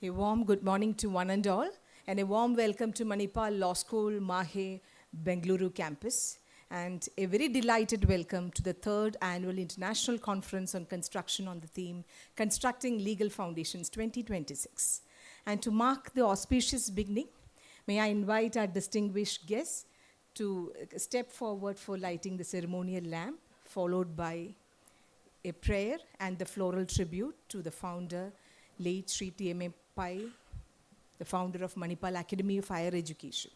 A warm good morning to one and all, and a warm welcome to Manipal Law School, MAHE, Bengaluru campus, and a very delighted welcome to the third annual International Conference on Construction on the theme, Constructing Legal Foundations 2026. And to mark the auspicious beginning, may I invite our distinguished guests to step forward for lighting the ceremonial lamp, followed by a prayer and the floral tribute to the founder, late Sri T.M.A. Pai, the founder of Manipal Academy of Higher Education,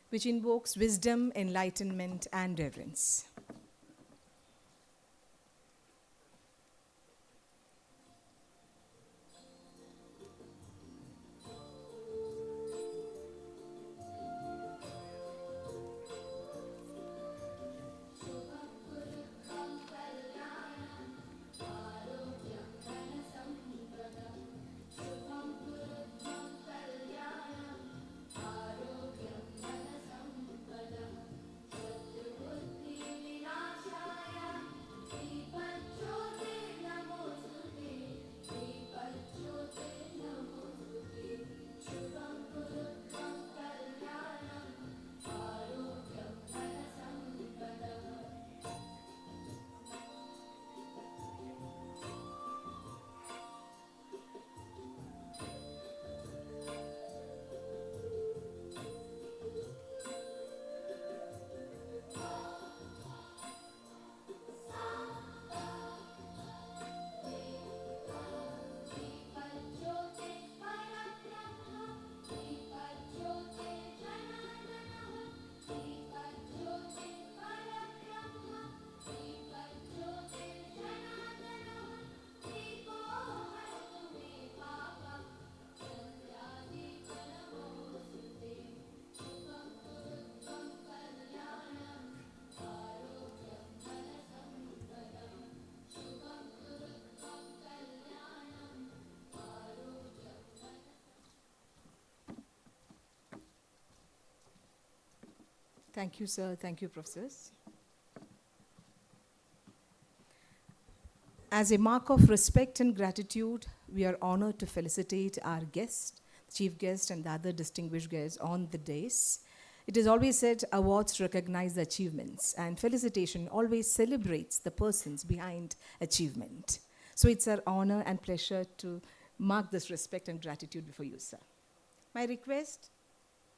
which invokes wisdom, enlightenment, and reverence. Thank you, sir. Thank you, professors. As a mark of respect and gratitude, we are honored to felicitate our guest, chief guest, and the other distinguished guests on the dais. It is always said awards recognize the achievements, and felicitation always celebrates the persons behind achievement. So it's our honor and pleasure to mark this respect and gratitude before you, sir. My request,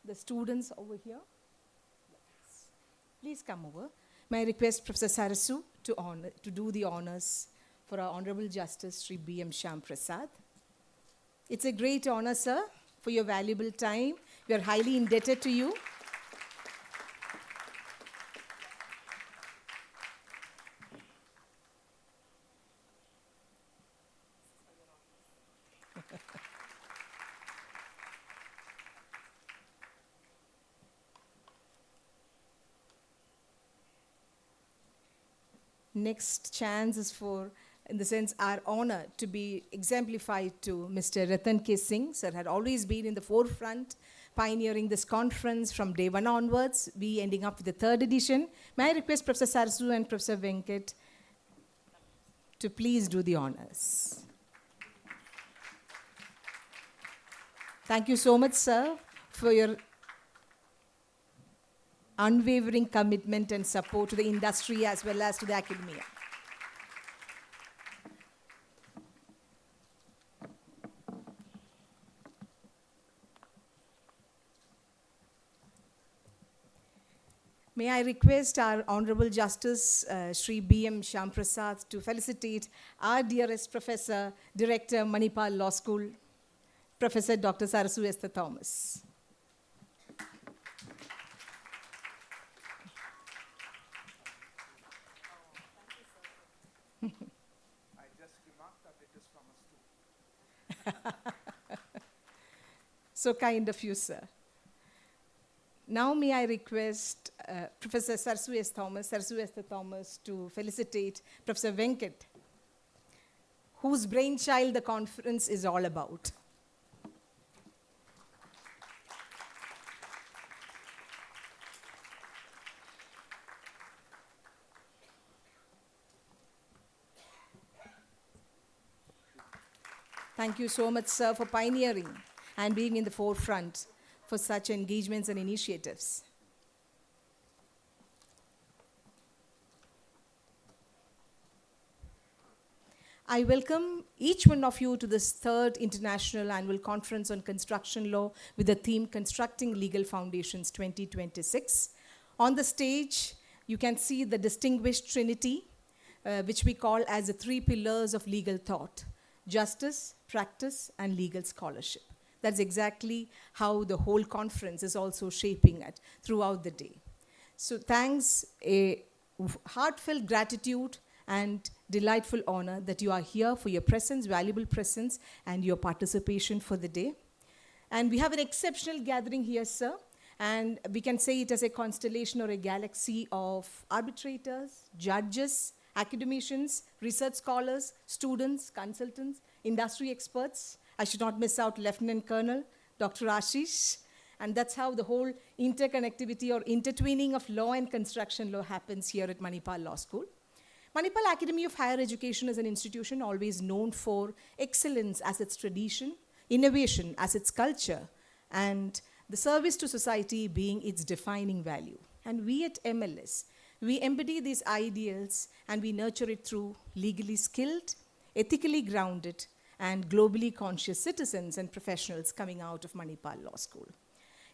the students over here, please come over. May I request Professor Sarasu to do the honors for our Honorable Justice Sri B.M. Shyam Prasad. It's a great honor, sir, for your valuable time. We are highly indebted to you. Next chance is for, in the sense, our honor to be exemplified to Mr. Ratan K. Singh. Sir had always been in the forefront, pioneering this conference from day one onwards, we ending up with the third edition. May I request Professor Sarasu and Professor Venkat to please do the honors. Thank you so much, sir, for your unwavering commitment and support to the industry as well as to the academia. May I request our Honorable Justice Sri B.M. Shyam Prasad to felicitate our dearest Professor, Director, Manipal Law School, Professor Dr. Sarasu Esther Thomas. I just remarked that it is from a student. So kind of you, sir. Now may I request Professor Sarasu Esther Thomas to felicitate Professor Venkat, whose brainchild the conference is all about. Thank you so much, sir, for pioneering and being in the forefront for such engagements and initiatives. I welcome each one of you to this third International Annual Conference on Construction Law with the theme Constructing Legal Foundations 2026. On the stage, you can see the distinguished trinity, which we call as the three pillars of legal thought: justice, practice, and legal scholarship. That's exactly how the whole conference is also shaping it throughout the day. So thanks, a heartfelt gratitude and delightful honor that you are here for your presence, valuable presence, and your participation for the day. And we have an exceptional gathering here, sir. And we can say it as a constellation or a galaxy of arbitrators, judges, academicians, research scholars, students, consultants, industry experts. I should not miss out Lieutenant Colonel Dr. Ashish. And that's how the whole interconnectivity or intertwining of law and construction law happens here at Manipal Law School. Manipal Academy of Higher Education is an institution always known for excellence as its tradition, innovation as its culture, and the service to society being its defining value. And we at MLS, we embody these ideals and we nurture it through legally skilled, ethically grounded, and globally conscious citizens and professionals coming out of Manipal Law School.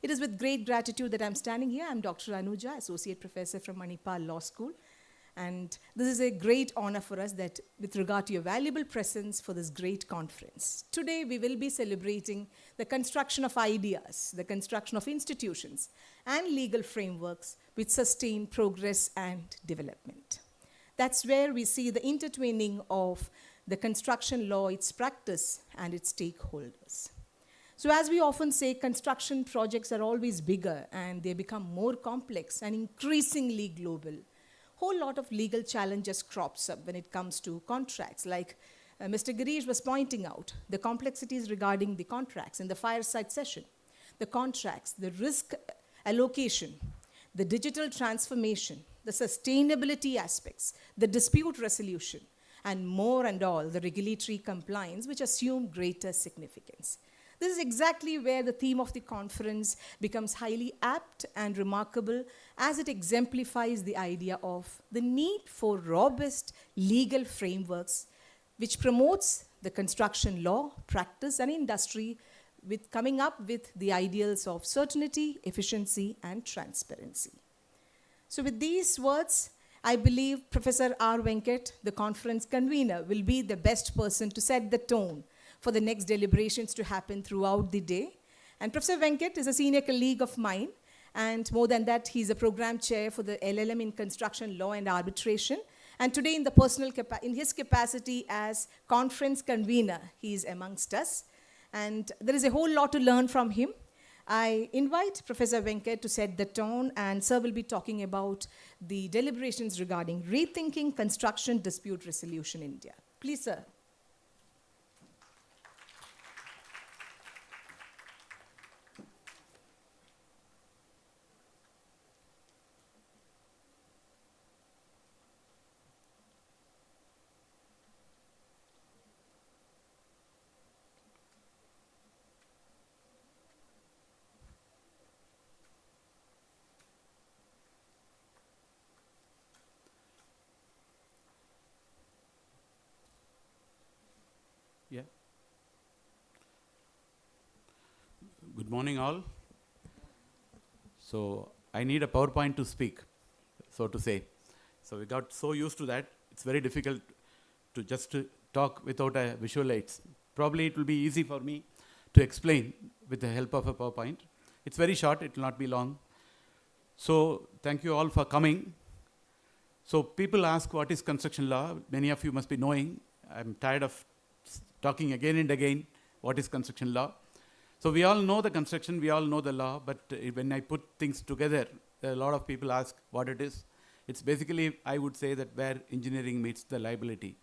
It is with great gratitude that I'm standing here. I'm Dr. Anuja, Associate Professor from Manipal Law School. And this is a great honor for us that with regard to your valuable presence for this great conference. Today, we will be celebrating the construction of ideas, the construction of institutions, and legal frameworks which sustain progress and development. That's where we see the intertwining of the construction law, its practice, and its stakeholders. So as we often say, construction projects are always bigger and they become more complex and increasingly global. Whole lot of legal challenges crops up when it comes to contracts, like Mr. Girish was pointing out, the complexities regarding the contracts in the fireside session, the contracts, the risk allocation, the digital transformation, the sustainability aspects, the dispute resolution, and more and all, the regulatory compliance, which assume greater significance. This is exactly where the theme of the conference becomes highly apt and remarkable as it exemplifies the idea of the need for robust legal frameworks which promotes the construction law, practice, and industry with coming up with the ideals of certainty, efficiency, and transparency. So with these words, I believe Professor R. Venkat, the conference convener, will be the best person to set the tone for the next deliberations to happen throughout the day. And Professor Venkat is a senior colleague of mine, and more than that, he's a program chair for the LLM in Construction Law and Arbitration. And today, in his capacity as conference convener, he is amongst us. And there is a whole lot to learn from him. I invite Professor Venkat to set the tone, and sir will be talking about the deliberations regarding rethinking construction dispute resolution in India. Please, sir. Yeah. Good morning, all. So I need a PowerPoint to speak, so to say. So we got so used to that, it's very difficult to just talk without a visual aids. Probably it will be easy for me to explain with the help of a PowerPoint. It's very short, it will not be long. So thank you all for coming. So people ask what is construction law. Many of you must be knowing. I'm tired of talking again and again what is construction law. So we all know the construction, we all know the law, but when I put things together, a lot of people ask what it is. It's basically, I would say, that where engineering meets the liability.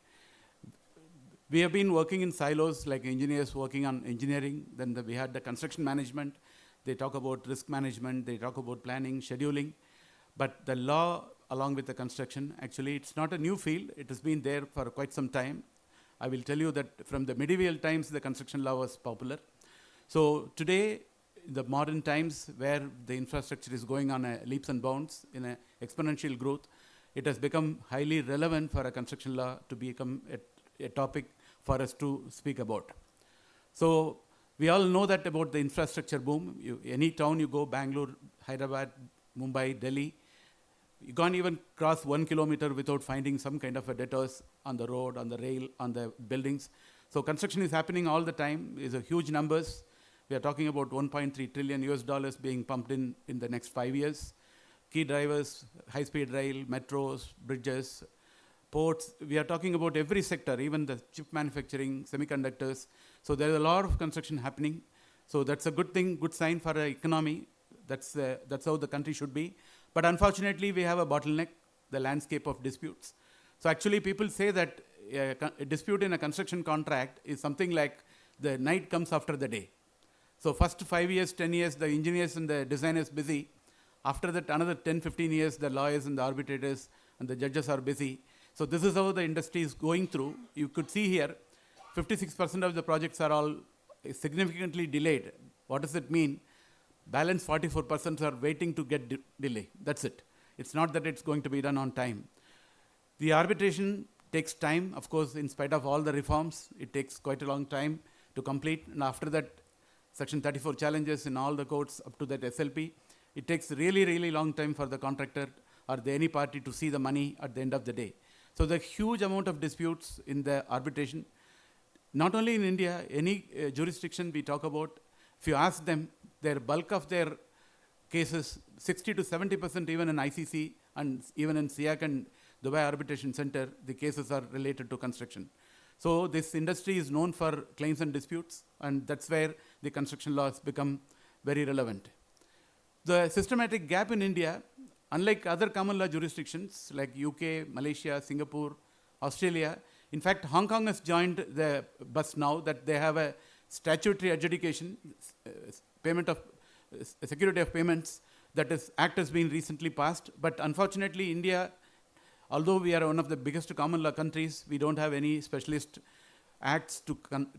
We have been working in silos, like engineers working on engineering. Then we had the construction management. They talk about risk management. They talk about planning, scheduling. But the law, along with the construction, actually, it's not a new field. It has been there for quite some time. I will tell you that from the medieval times, the construction law was popular. So today, in the modern times where the infrastructure is going on a leaps and bounds in an exponential growth, it has become highly relevant for a construction law to become a topic for us to speak about. So we all know that about the infrastructure boom. Any town you go, Bangalore, Hyderabad, Mumbai, Delhi, you can't even cross 1 kilometer without finding some kind of a detours on the road, on the rail, on the buildings. So construction is happening all the time. It's a huge numbers. We are talking about 1.3 trillion US dollars being pumped in the next 5 years. Key drivers, high-speed rail, metros, bridges, ports. We are talking about every sector, even the chip manufacturing, semiconductors. So there is a lot of construction happening. So that's a good thing, good sign for the economy. That's how the country should be. But unfortunately, we have a bottleneck, the landscape of disputes. So actually, people say that a dispute in a construction contract is something like the night comes after the day. So first 5 years, 10 years, the engineers and the designers busy. After that, another 10, 15 years, the lawyers and the arbitrators and the judges are busy. So this is how the industry is going through. You could see here, 56% of the projects are all significantly delayed. What does it mean? Balance 44% are waiting to get delay. That's it. It's not that it's going to be done on time. The arbitration takes time. Of course, in spite of all the reforms, it takes quite a long time to complete. And after that, Section 34 challenges in all the courts up to that SLP. It takes really, really long time for the contractor or any party to see the money at the end of the day. So the huge amount of disputes in the arbitration, not only in India, any jurisdiction we talk about, if you ask them, their bulk of their cases, 60 to 70% even in ICC and even in SIAC and Dubai Arbitration Center, the cases are related to construction. So this industry is known for claims and disputes, and that's where the construction laws become very relevant. The systematic gap in India, unlike other common law jurisdictions like UK, Malaysia, Singapore, Australia, in fact, Hong Kong has joined the bus now that they have a statutory adjudication, payment of security of payments, that is act has been recently passed. But unfortunately, India, although we are one of the biggest common law countries, we don't have any specialist acts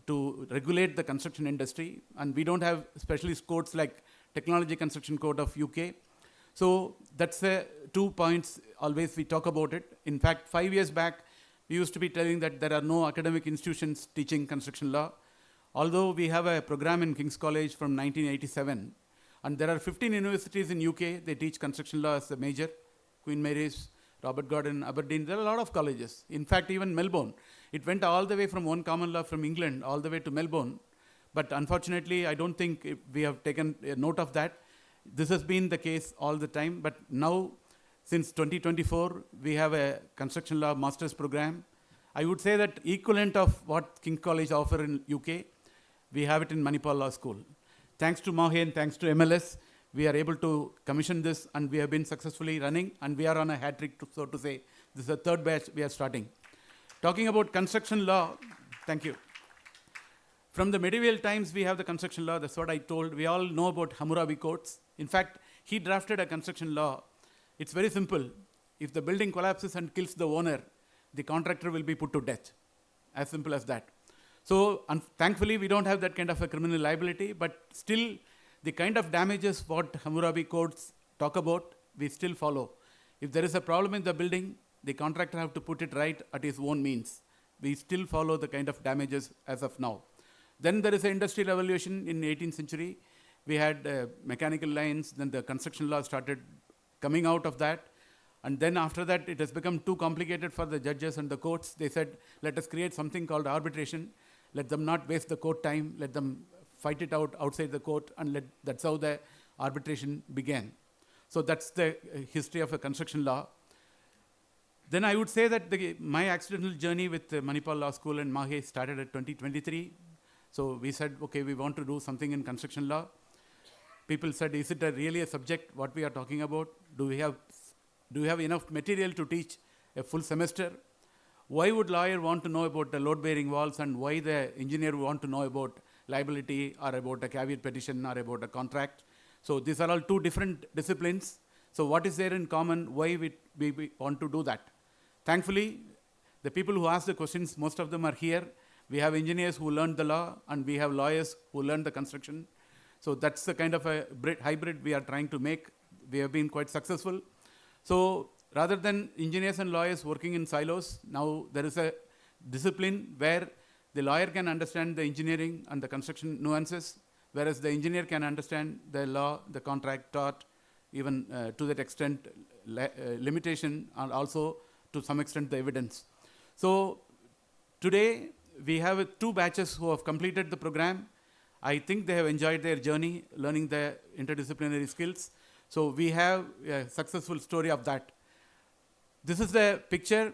to regulate the construction industry, and we don't have specialist courts like Technology Construction Code of UK. So that's 2 points always we talk about it. In fact, 5 years back, we used to be telling that there are no academic institutions teaching construction law. Although we have a program in King's College from 1987, and there are 15 universities in UK, they teach construction law as a major, Queen Mary's, Robert Gordon, Aberdeen, there are a lot of colleges. In fact, even Melbourne. It went all the way from one common law from England all the way to Melbourne. But unfortunately, I don't think we have taken a note of that. This has been the case all the time. But now, since 2024, we have a construction law master's program. I would say that equivalent of what King's College offer in UK, we have it in Manipal Law School. Thanks to MAHE and thanks to MLS, we are able to commission this, and we have been successfully running, and we are on a hat trick, so to say. This is the third batch we are starting. Talking about construction law, thank you. From the medieval times, we have the construction law. That's what I told. We all know about Hammurabi courts. In fact, he drafted a construction law. It's very simple. If the building collapses and kills the owner, the contractor will be put to death. As simple as that. So thankfully, we don't have that kind of a criminal liability, but still, the kind of damages what Hammurabi courts talk about, we still follow. If there is a problem in the building, the contractor have to put it right at his own means. We still follow the kind of damages as of now. Then there is an industrial revolution in 18th century. We had mechanical lines, then the construction law started coming out of that. And then after that, it has become too complicated for the judges and the courts. They said, let us create something called arbitration. Let them not waste the court time. Let them fight it out outside the court, and that's how the arbitration began. So that's the history of a construction law. Then I would say that my accidental journey with Manipal Law School and MAHE started at 2023. So we said, okay, we want to do something in construction law. People said, is it really a subject, what we are talking about? Do we have enough material to teach a full semester? Why would lawyer want to know about the load-bearing walls, and why the engineer want to know about liability or about a caveat petition or about a contract? So these are all two different disciplines. So what is there in common? Why we want to do that? Thankfully, The people who ask the questions, most of them are here. We have engineers who learned the law, and we have lawyers who learned the construction. So that's the kind of a hybrid we are trying to make. We have been quite successful. So rather than engineers and lawyers working in silos, now there is a discipline where the lawyer can understand the engineering and the construction nuances, whereas the engineer can understand the law, the contract, tort, even to that extent limitation, and also to some extent the evidence. So today we have 2 batches who have completed the program. I think they have enjoyed their journey learning the interdisciplinary skills. So we have a successful story of that. This is the picture.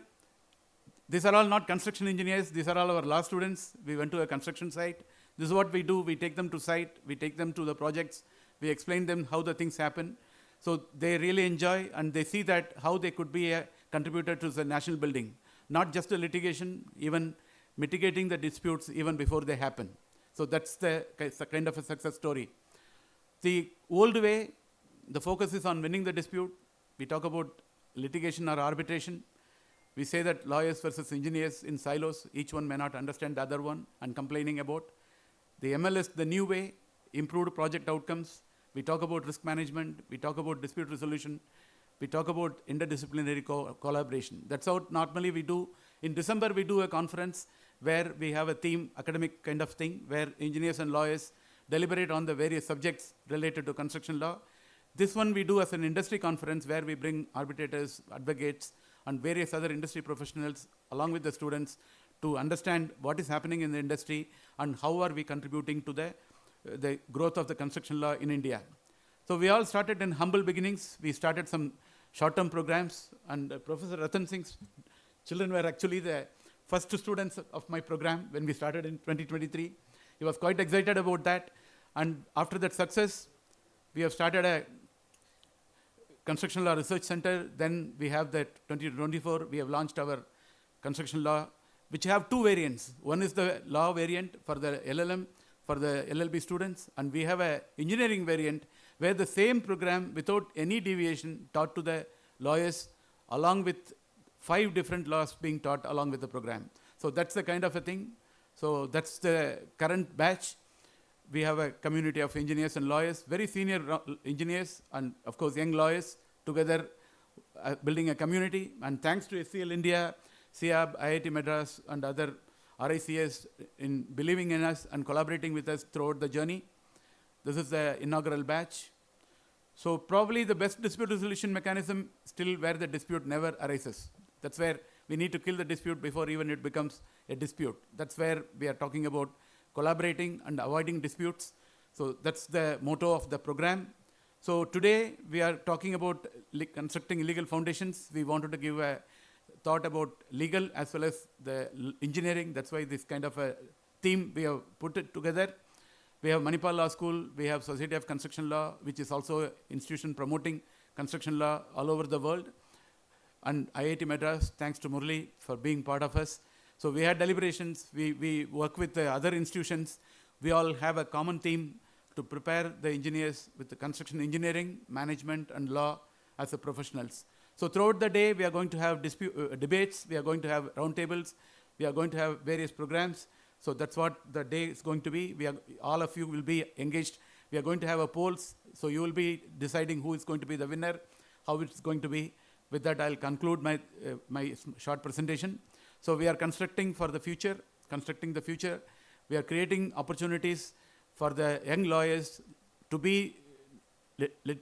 These are all not construction engineers. These are all our law students. We went to a construction site. This is what we do. We take them to site. We take them to the projects. We explain them how the things happen. So they really enjoy, and they see that how they could be a contributor to the national building. Not just the litigation, even mitigating the disputes even before they happen. So that's the kind of a success story. The old way, the focus is on winning the dispute. We talk about litigation or arbitration. We say that lawyers versus engineers in silos, each one may not understand the other one, and complaining about. The MLS, the new way, improved project outcomes. We talk about risk management. We talk about dispute resolution. We talk about interdisciplinary collaboration. That's how normally we do. In December, we do a conference where we have a theme, academic kind of thing, where engineers and lawyers deliberate on the various subjects related to construction law. This one we do as an industry conference where we bring arbitrators, advocates, and various other industry professionals along with the students to understand what is happening in the industry and how are we contributing to the growth of the construction law in India. So we all started in humble beginnings. We started some short-term programs, and Professor Ratan Singh's children were actually the first students of my program when we started in 2023. He was quite excited about that, and after that success, we have started a construction law research center. Then we have that 2024, we have launched our construction law, which have 2 variants. One is the law variant for the LLM, for the LLB students, and we have a engineering variant where the same program without any deviation taught to the lawyers along with 5 different laws being taught along with the program. So that's the kind of a thing. So that's the current batch. We have a community of engineers and lawyers, very senior engineers and of course young lawyers together building a community. And thanks to SCL India, CIAB, IIT Madras and other RICS in believing in us and collaborating with us throughout the journey. This is the inaugural batch. So probably the best dispute resolution mechanism still where the dispute never arises. That's where we need to kill the dispute before even it becomes a dispute. That's where we are talking about collaborating and avoiding disputes. So that's the motto of the program. So today we are talking about constructing legal foundations. We wanted to give a thought about legal as well as the engineering. That's why this kind of a theme we have put it together. We have Manipal Law School, we have Society of Construction Law, which is also an institution promoting construction law all over the world. And IIT Madras, thanks to Murli for being part of us. So we had deliberations, we work with the other institutions. We all have a common theme to prepare the engineers with the construction engineering, management and law as the professionals. So throughout the day, we are going to have debates, we are going to have roundtables, we are going to have various programs. So that's what the day is going to be. All of you will be engaged. We are going to have a polls. So you will be deciding who is going to be the winner, how it's going to be. With that, I'll conclude my short presentation. So we are constructing for the future, constructing the future. We are creating opportunities for the young lawyers to be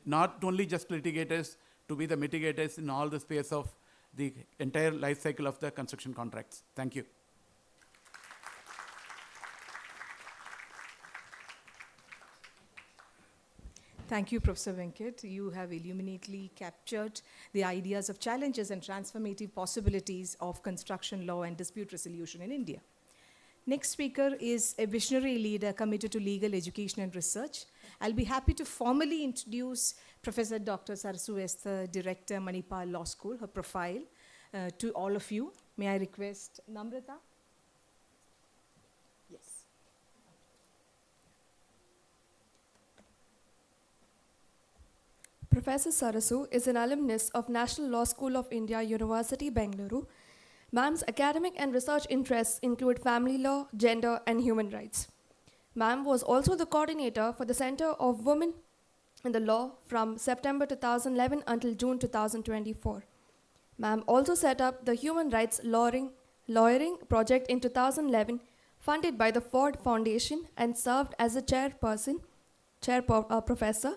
not only just litigators, to be the mitigators in all the space of the entire life cycle of the construction contracts. Thank you. Thank you, Professor Venkat. You have illuminately captured the ideas of challenges and transformative possibilities of construction law and dispute resolution in India. Next speaker is a visionary leader committed to legal education and research. I'll be happy to formally introduce Professor Dr. Sarasu Esther, Director, Manipal Law School, her profile to all of you. May I request Namrata? Yes. Professor Sarasu is an alumnus of National Law School of India, University, Bengaluru, Ma'am's academic and research interests include family law, gender, and human rights. Ma'am was also the coordinator for the Center of Women in the Law from September 2011 until June 2024. Ma'am also set up the Human Rights Lawyering Project in 2011, funded by the Ford Foundation, and served as a professor,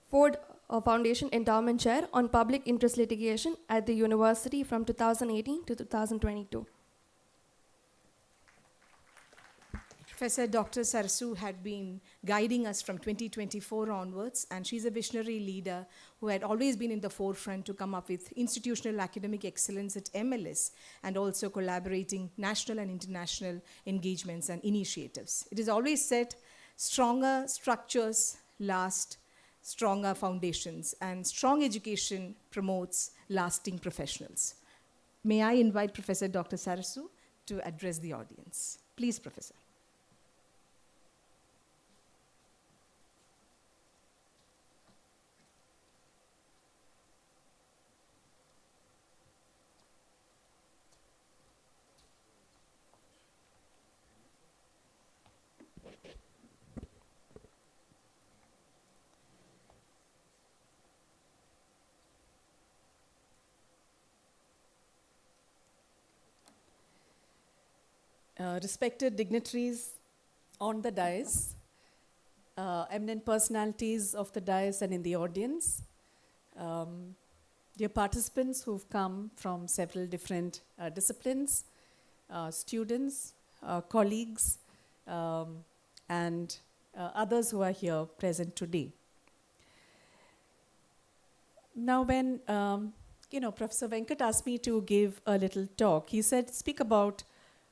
Ford Foundation Endowment Chair on Public Interest Litigation at the university from 2018 to 2022. Professor Dr. Sarasu had been guiding us from 2024 onwards, and she's a visionary leader who had always been in the forefront to come up with institutional academic excellence at MLS and also collaborating national and international engagements and initiatives. It is always said, stronger structures last stronger foundations, and strong education promotes lasting professionals. May I invite Professor Dr. Sarasu to address the audience. Please, Professor. Respected dignitaries on the dais, eminent personalities of the dais and in the audience, dear participants who've come from several different disciplines, students, colleagues, and others who are here present today. Now when Professor Venkat asked me to give a little talk, he said, speak about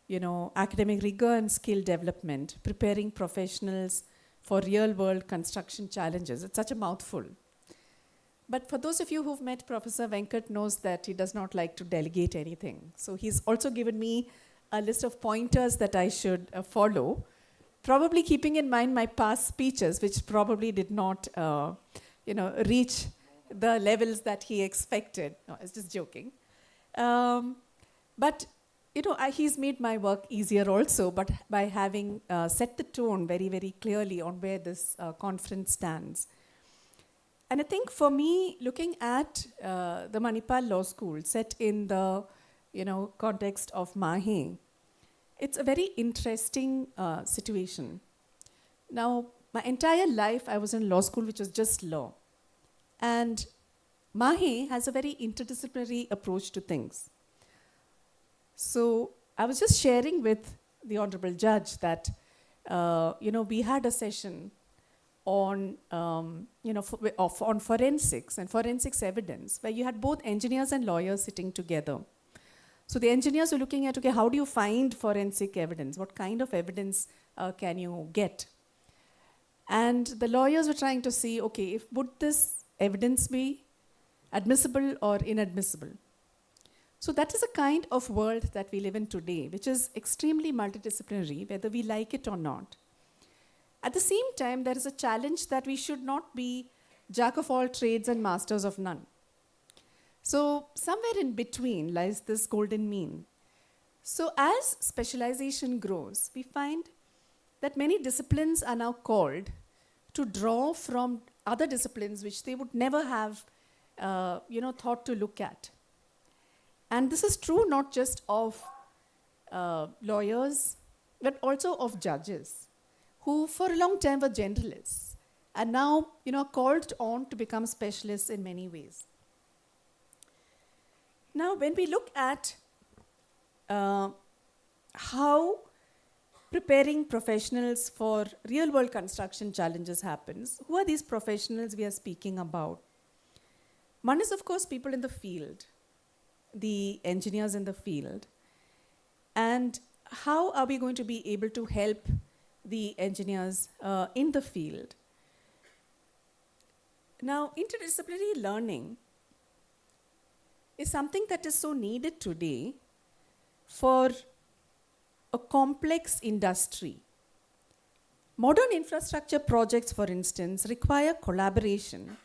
academic rigor and skill development, preparing professionals for real-world construction challenges. It's such a mouthful. But for those of you who've met Professor Venkat knows that he does not like to delegate anything. So he's also given me a list of pointers that I should follow, probably keeping in mind my past speeches, which probably did not reach the levels that he expected. No, I was just joking. But he's made my work easier also, but by having set the tone very, very clearly on where this conference stands. And I think for me, looking at the Manipal Law School set in the context of MAHE, it's a very interesting situation. Now, my entire life I was in law school, which was just law. And MAHE has a very interdisciplinary approach to things. So I was just sharing with the Honorable Judge that, we had a session on, on forensics and forensics evidence, where you had both engineers and lawyers sitting together. So the engineers were looking at, okay, how do you find forensic evidence? What kind of evidence can you get? And the lawyers were trying to see, okay, would this evidence be admissible or inadmissible? So that is a kind of world that we live in today, which is extremely multidisciplinary, whether we like it or not. At the same time, there is a challenge that we should not be jack of all trades and masters of none. So somewhere in between lies this golden mean. So as specialization grows, we find that many disciplines are now called to draw from other disciplines which they would never have thought to look at. And this is true not just of lawyers, but also of judges, who for a long time were generalists, and now called on to become specialists in many ways. Now, when we look at how preparing professionals for real-world construction challenges happens, who are these professionals we are speaking about? One is, of course, people in the field, the engineers in the field. And how are we going to be able to help the engineers in the field? Now, interdisciplinary learning is something that is so needed today for a complex industry. Modern infrastructure projects, for instance, require collaboration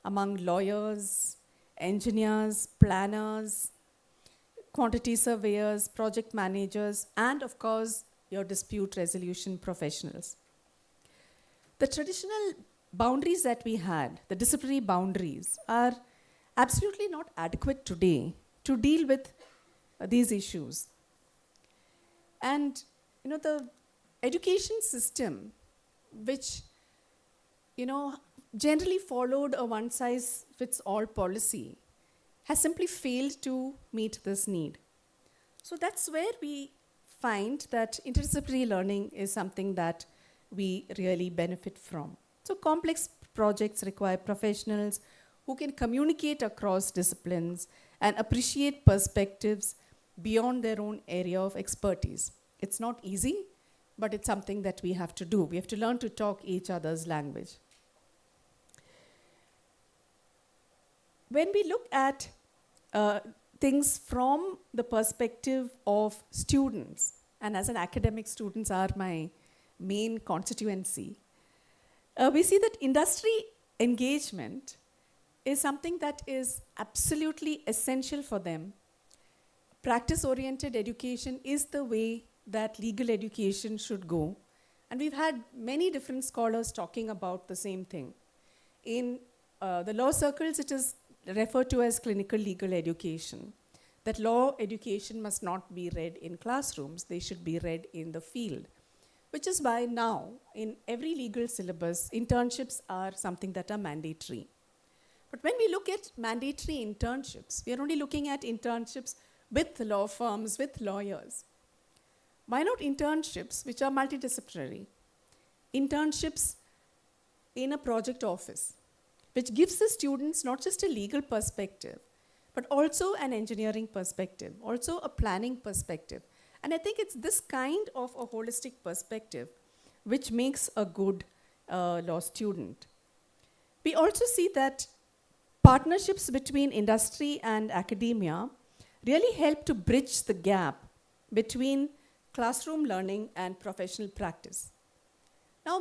among lawyers, engineers, planners, quantity surveyors, project managers, and of course, your dispute resolution professionals. The traditional boundaries that we had, the disciplinary boundaries, are absolutely not adequate today to deal with these issues. And the education system, which generally followed a one-size-fits-all policy, has simply failed to meet this need. So that's where we find that interdisciplinary learning is something that we really benefit from. So complex projects require professionals who can communicate across disciplines and appreciate perspectives beyond their own area of expertise. It's not easy, but it's something that we have to do. We have to learn to talk each other's language. When we look at things from the perspective of students, and as an academic, students are my main constituency, we see that industry engagement is something that is absolutely essential for them. Practice-oriented education is the way that legal education should go. And we've had many different scholars talking about the same thing. In the law circles, it is referred to as clinical legal education. That law education must not be read in classrooms, they should be read in the field. Which is why now, in every legal syllabus, internships are something that are mandatory. But when we look at mandatory internships, we are only looking at internships with law firms, with lawyers. Why not internships which are multidisciplinary? Internships in a project office, which gives the students not just a legal perspective, but also an engineering perspective, also a planning perspective. And I think it's this kind of a holistic perspective which makes a good law student. We also see that partnerships between industry and academia really help to bridge the gap between classroom learning and professional practice. Now,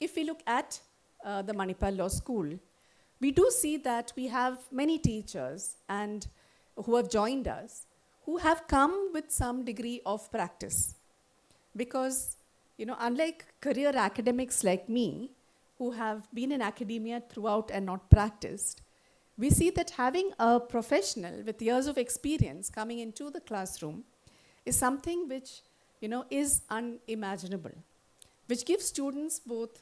if we look at the Manipal Law School, we do see that we have many teachers and who have joined us who have come with some degree of practice. Because, unlike career academics like me, who have been in academia throughout and not practiced, we see that having a professional with years of experience coming into the classroom is something which, is unimaginable, which gives students both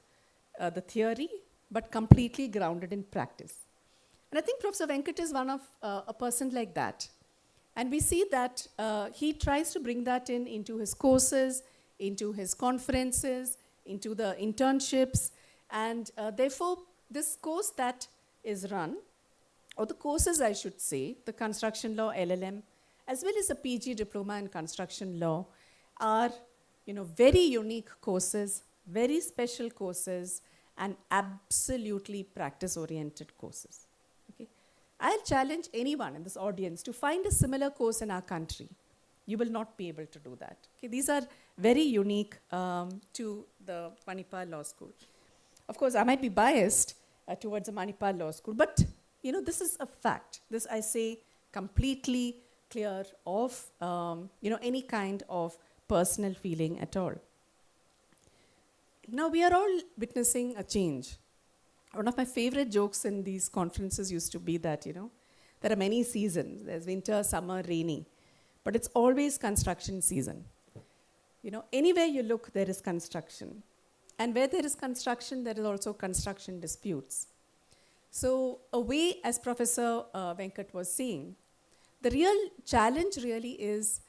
the theory, but completely grounded in practice. And I think Professor Venkat is one of a person like that. And we see that he tries to bring that into his courses, into his conferences, into the internships. And therefore, this course that is run, or the courses I should say, the construction law LLM, as well as the PG diploma in construction law, are very unique courses, very special courses, and absolutely practice-oriented courses. I'll challenge anyone in this audience to find a similar course in our country. You will not be able to do that. These are very unique to the Manipal Law School. Of course, I might be biased towards the Manipal Law School, but this is a fact. This I say completely clear of any kind of personal feeling at all. Now we are all witnessing a change. One of my favorite jokes in these conferences used to be that, there are many seasons. There's winter, summer, rainy. But it's always construction season. Anywhere you look, there is construction. And where there is construction, there is also construction disputes. So a way, as Professor Venkat was saying, the real challenge really is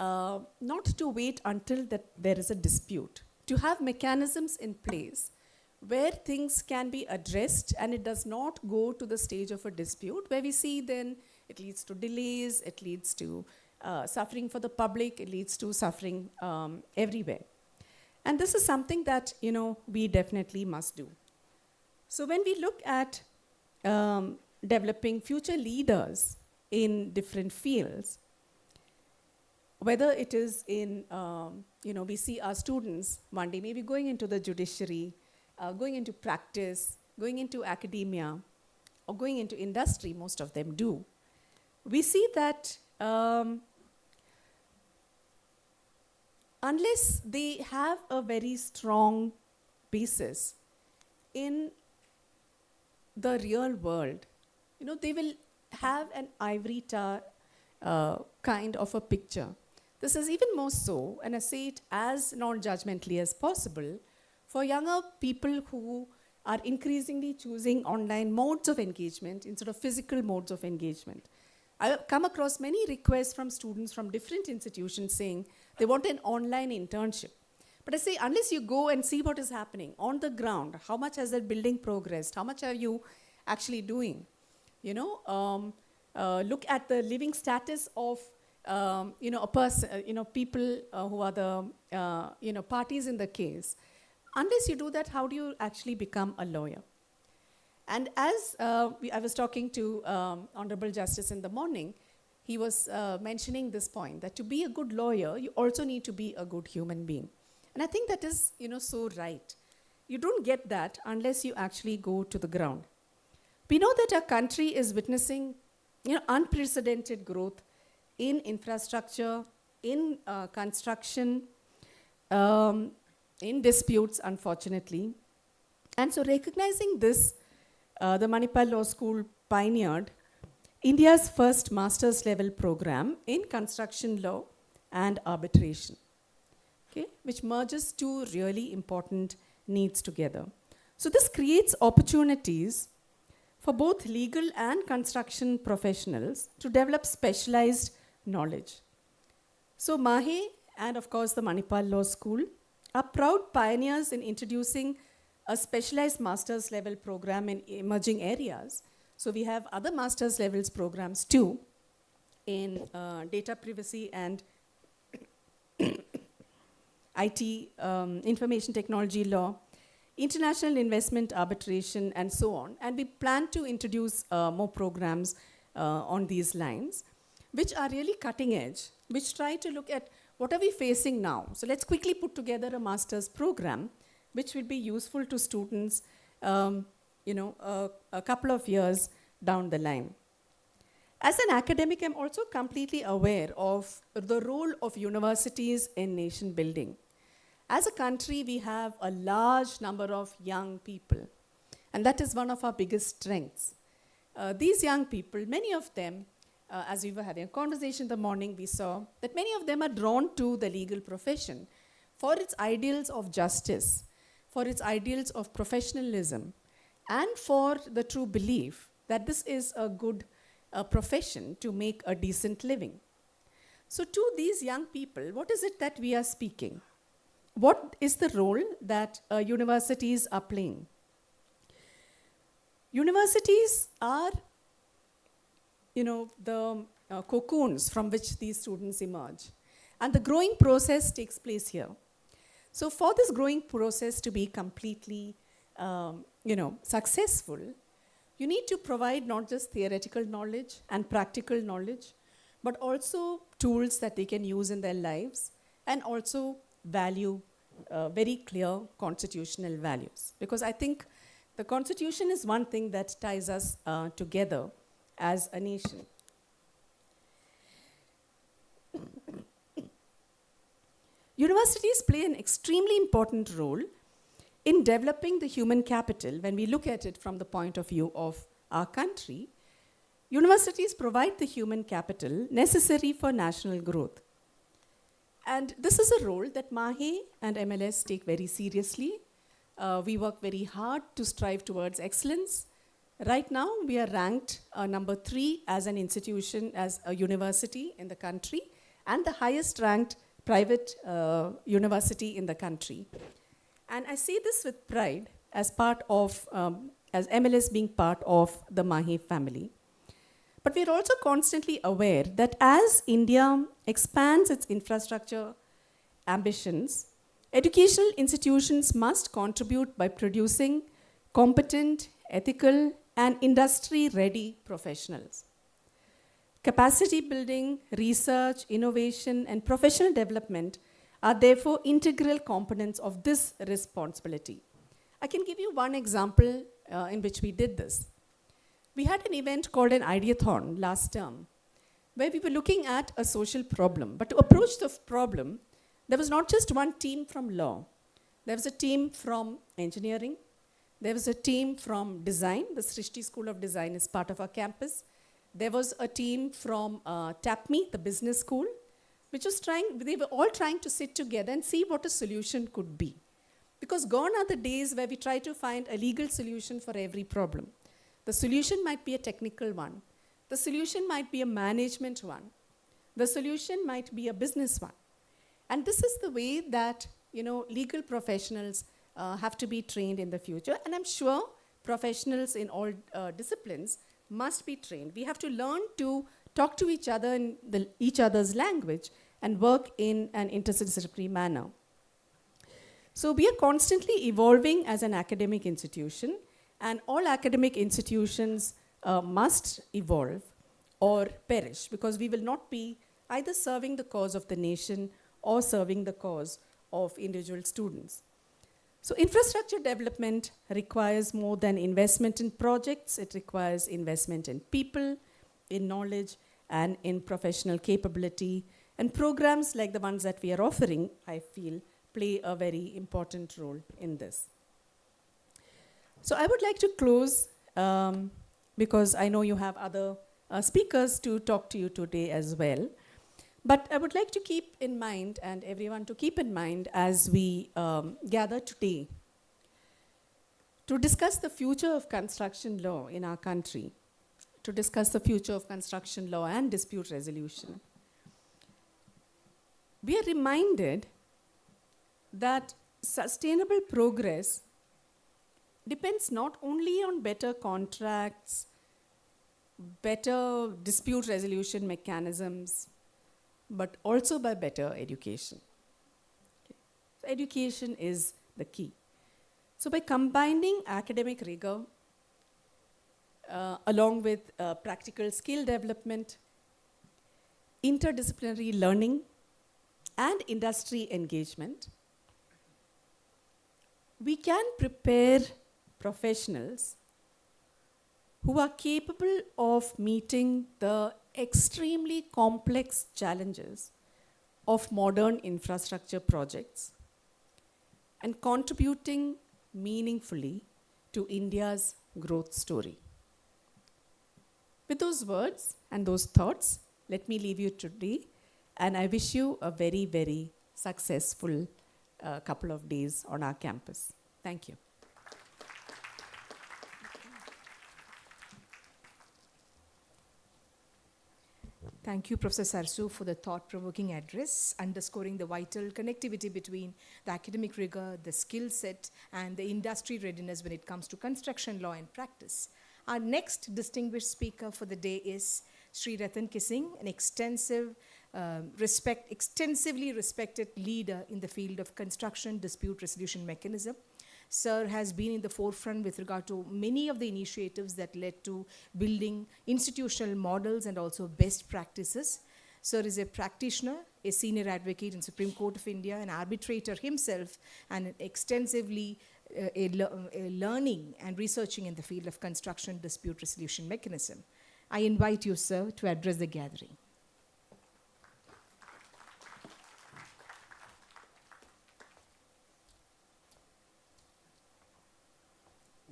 not to wait until that there is a dispute. To have mechanisms in place where things can be addressed and it does not go to the stage of a dispute, where we see then it leads to delays, it leads to suffering for the public, it leads to suffering everywhere. And this is something that, we definitely must do. So when we look at developing future leaders in different fields, whether it is in, we see our students one day maybe going into the judiciary, going into practice, going into academia, or going into industry, most of them do. We see that unless they have a very strong basis in the real world, they will have an ivory tower kind of a picture. This is even more so, and I say it as non-judgmentally as possible, for younger people who are increasingly choosing online modes of engagement instead of physical modes of engagement. I have come across many requests from students from different institutions saying they want an online internship. But I say, unless you go and see what is happening on the ground, how much has that building progressed, how much are you actually doing? Look at the living status of a person, people who are the parties in the case. Unless you do that, how do you actually become a lawyer? And as I was talking to Honorable Justice in the morning, he was mentioning this point, that to be a good lawyer, you also need to be a good human being. And I think that is, so right. You don't get that unless you actually go to the ground. We know that our country is witnessing, unprecedented growth in infrastructure, in construction, in disputes, unfortunately. And so recognizing this, the Manipal Law School pioneered India's first master's level program in construction law and arbitration, which merges two really important needs together. So this creates opportunities for both legal and construction professionals to develop specialized knowledge. So MAHE and of course the Manipal Law School are proud pioneers in introducing a specialized master's level program in emerging areas. So we have other master's levels programs too in data privacy and IT, information technology law, international investment arbitration, and so on. And we plan to introduce more programs on these lines, which are really cutting edge, which try to look at what are we facing now. So let's quickly put together a master's program, which will be useful to students, a couple of years down the line. As an academic, I'm also completely aware of the role of universities in nation building. As a country, we have a large number of young people, and that is one of our biggest strengths. These young people, many of them, as we were having a conversation in the morning, we saw that many of them are drawn to the legal profession for its ideals of justice, for its ideals of professionalism, and for the true belief that this is a good profession to make a decent living. So to these young people, what is it that we are speaking? What is the role that universities are playing? Universities are, the cocoons from which these students emerge. And the growing process takes place here. So for this growing process to be completely, successful, you need to provide not just theoretical knowledge and practical knowledge, but also tools that they can use in their lives, and also value very clear constitutional values. Because I think the Constitution is one thing that ties us together as a nation. Universities play an extremely important role in developing the human capital. When we look at it from the point of view of our country, universities provide the human capital necessary for national growth. And this is a role that MAHE and MLS take very seriously. We work very hard to strive towards excellence. Right now, we are ranked number 3 as an institution, as a university in the country, and the highest ranked private university in the country. And I say this with pride as part of, as MLS being part of the MAHE family. But we're also constantly aware that as India expands its infrastructure ambitions, educational institutions must contribute by producing competent, ethical, and industry-ready professionals. Capacity building, research, innovation, and professional development are therefore integral components of this responsibility. I can give you one example in which we did this. We had an event called an Ideathon last term, where we were looking at a social problem. But to approach the problem, there was not just one team from law. There was a team from engineering. There was a team from design. The Srishti School of Design is part of our campus. There was a team from TAPME, the business school, which was they were all trying to sit together and see what a solution could be. Because gone are the days where we try to find a legal solution for every problem. The solution might be a technical one. The solution might be a management one. The solution might be a business one. And this is the way that, legal professionals have to be trained in the future. And I'm sure professionals in all disciplines must be trained. We have to learn to talk to each other in each other's language and work in an interdisciplinary manner. So we are constantly evolving as an academic institution, and all academic institutions must evolve or perish, because we will not be either serving the cause of the nation or serving the cause of individual students. So infrastructure development requires more than investment in projects. It requires investment in people, in knowledge, and in professional capability. And programs like the ones that we are offering, I feel, play a very important role in this. So I would like to close, because I know you have other speakers to talk to you today as well. But I would like to keep in mind, and everyone to keep in mind as we gather today to discuss the future of construction law in our country, to discuss the future of construction law and dispute resolution. We are reminded that sustainable progress depends not only on better contracts, better dispute resolution mechanisms, but also by better education. Okay. So education is the key. So by combining academic rigor along with practical skill development, interdisciplinary learning, and industry engagement, we can prepare professionals who are capable of meeting the extremely complex challenges of modern infrastructure projects and contributing meaningfully to India's growth story. With those words and those thoughts, let me leave you today, and I wish you a very, very successful couple of days on our campus. Thank you. Thank you, Professor Sarsu, for the thought-provoking address, underscoring the vital connectivity between the academic rigor, the skill set, and the industry readiness when it comes to construction law and practice. Our next distinguished speaker for the day is Sri Ratan Kising, an extensively respected leader in the field of construction dispute resolution mechanism. Sir has been in the forefront with regard to many of the initiatives that led to building institutional models and also best practices. Sir is a practitioner, a senior advocate in Supreme Court of India, an arbitrator himself, and extensively learning and researching in the field of construction dispute resolution mechanism. I invite you, sir, to address the gathering.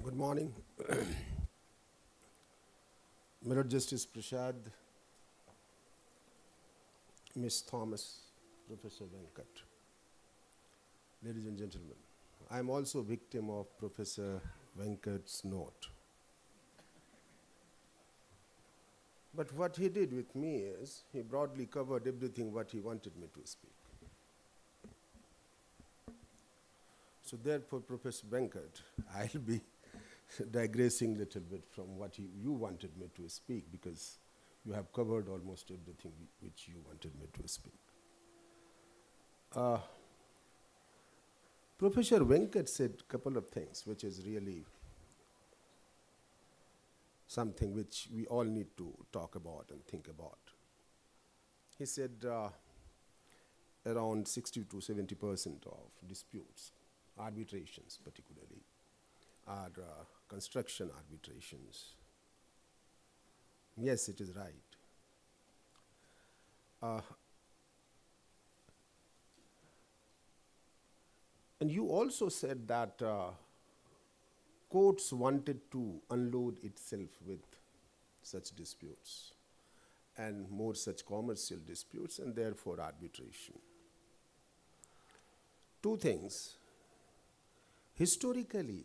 Good morning. My Lord Justice Prashad, Ms. Thomas, Professor Venkat, ladies and gentlemen, I am also a victim of Professor Venkat's note. But what he did with me is, he broadly covered everything what he wanted me to speak. So therefore, Professor Venkat, I'll be digressing a little bit from what you wanted me to speak, because you have covered almost everything which you wanted me to speak. Professor Venkat said a couple of things which is really something which we all need to talk about and think about. He said around 60 to 70% of disputes, arbitrations particularly, are construction arbitrations. Yes, it is right. And you also said that courts wanted to unload itself with such disputes and more such commercial disputes, and therefore arbitration. Two things. Historically,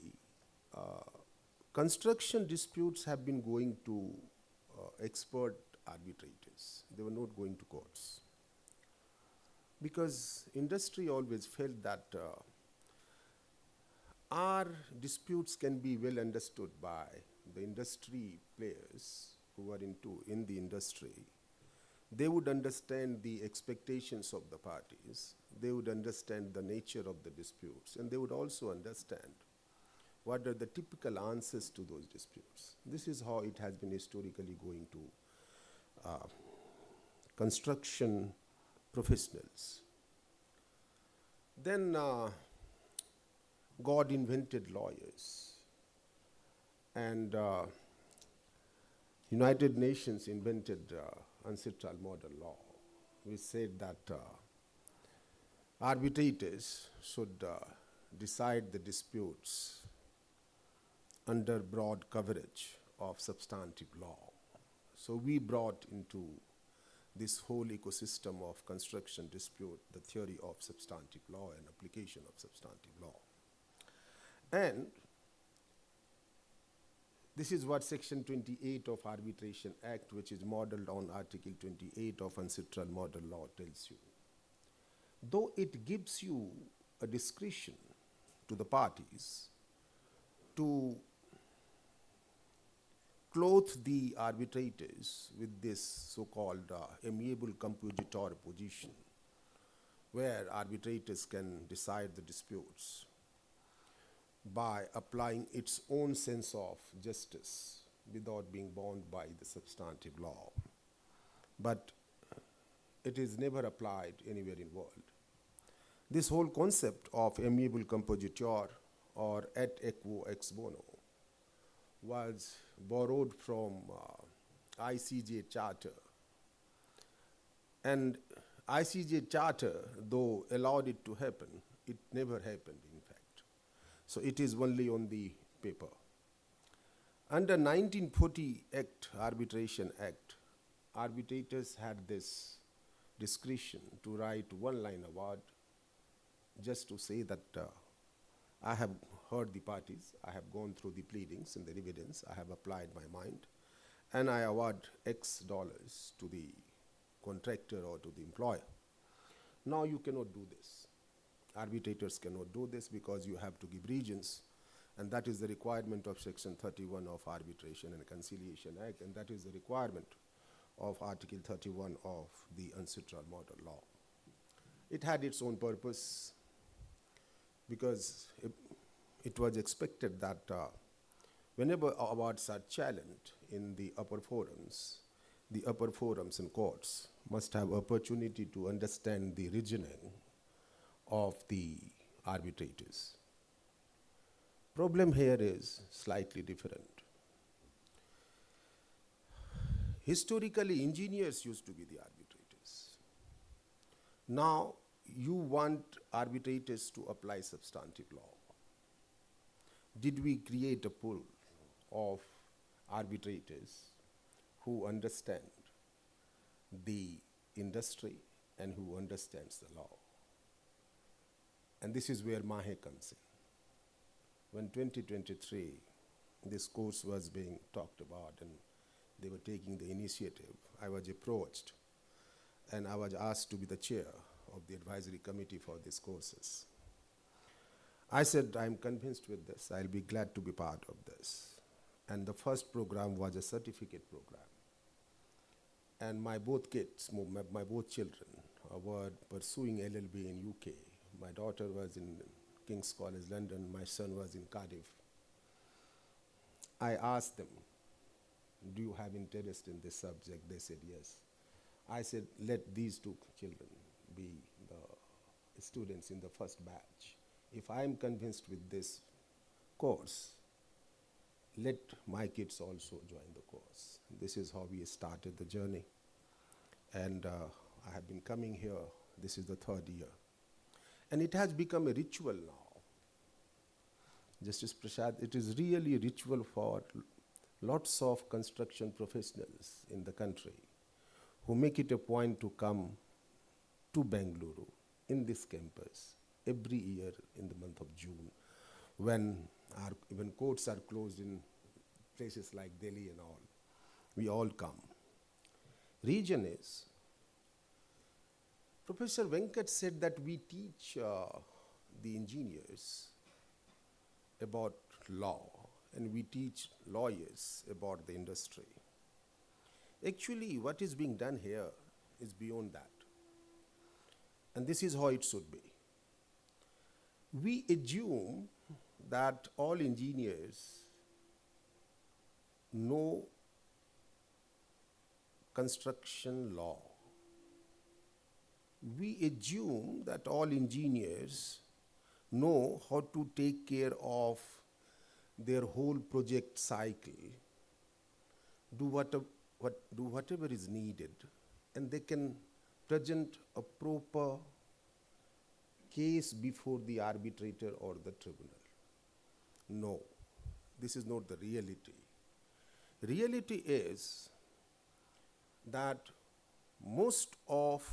construction disputes have been going to expert arbitrators. They were not going to courts. Because industry always felt that our disputes can be well understood by the industry players who are in the industry. They would understand the expectations of the parties. They would understand the nature of the disputes, and they would also understand what are the typical answers to those disputes. This is how it has been historically going to construction professionals. Then God invented lawyers, and United Nations invented ancestral model law. We said that arbitrators should decide the disputes under broad coverage of substantive law. So we brought into this whole ecosystem of construction dispute the theory of substantive law and application of substantive law. And this is what Section 28 of Arbitration Act, which is modeled on Article 28 of Ancestral Model Law, tells you. Though it gives you a discretion to the parties to clothe the arbitrators with this so-called amiable compositor position, where arbitrators can decide the disputes by applying its own sense of justice without being bound by the substantive law. But it is never applied anywhere in the world. This whole concept of amiable compositor or et equo ex bono was borrowed from ICJ Charter. And ICJ Charter, though allowed it to happen, it never happened, in fact. So it is only on the paper. Under 1940 Act, Arbitration Act, arbitrators had this discretion to write one-line award just to say that I have heard the parties, I have gone through the pleadings and the evidence, I have applied my mind, and I award X dollars to the contractor or to the employer. Now you cannot do this. Arbitrators cannot do this because you have to give regions, and that is the requirement of Section 31 of Arbitration and Conciliation Act, and that is the requirement of Article 31 of the Ancestral Model Law. It had its own purpose because it was expected that whenever awards are challenged in the upper forums and courts must have opportunity to understand the reasoning of the arbitrators. Problem here is slightly different. Historically, engineers used to be the arbitrators. Now, you want arbitrators to apply substantive law. Did we create a pool of arbitrators who understand the industry and who understands the law? And this is where MAHE comes in. When 2023, this course was being talked about and they were taking the initiative, I was approached and I was asked to be the chair of the advisory committee for these courses. I said, I'm convinced with this, I'll be glad to be part of this. And the first program was a certificate program. And my both kids, my both children were pursuing LLB in UK. My daughter was in King's College London, my son was in Cardiff. I asked them, do you have interest in this subject? They said yes. I said, let these two children be the students in the first batch. If I am convinced with this course, let my kids also join the course. This is how we started the journey. And I have been coming here, this is the third year. And it has become a ritual now. Justice Prasad, it is really a ritual for lots of construction professionals in the country who make it a point to come to Bengaluru in this campus every year in the month of June, when even courts are closed in places like Delhi and all. We all come. Reason is, Professor Venkat said that we teach the engineers about law and we teach lawyers about the industry. Actually, what is being done here is beyond that. And this is how it should be. We assume that all engineers know construction law. We assume that all engineers know how to take care of their whole project cycle, do whatever is needed, and they can present a proper case before the arbitrator or the tribunal. No, this is not the reality. Reality is that most of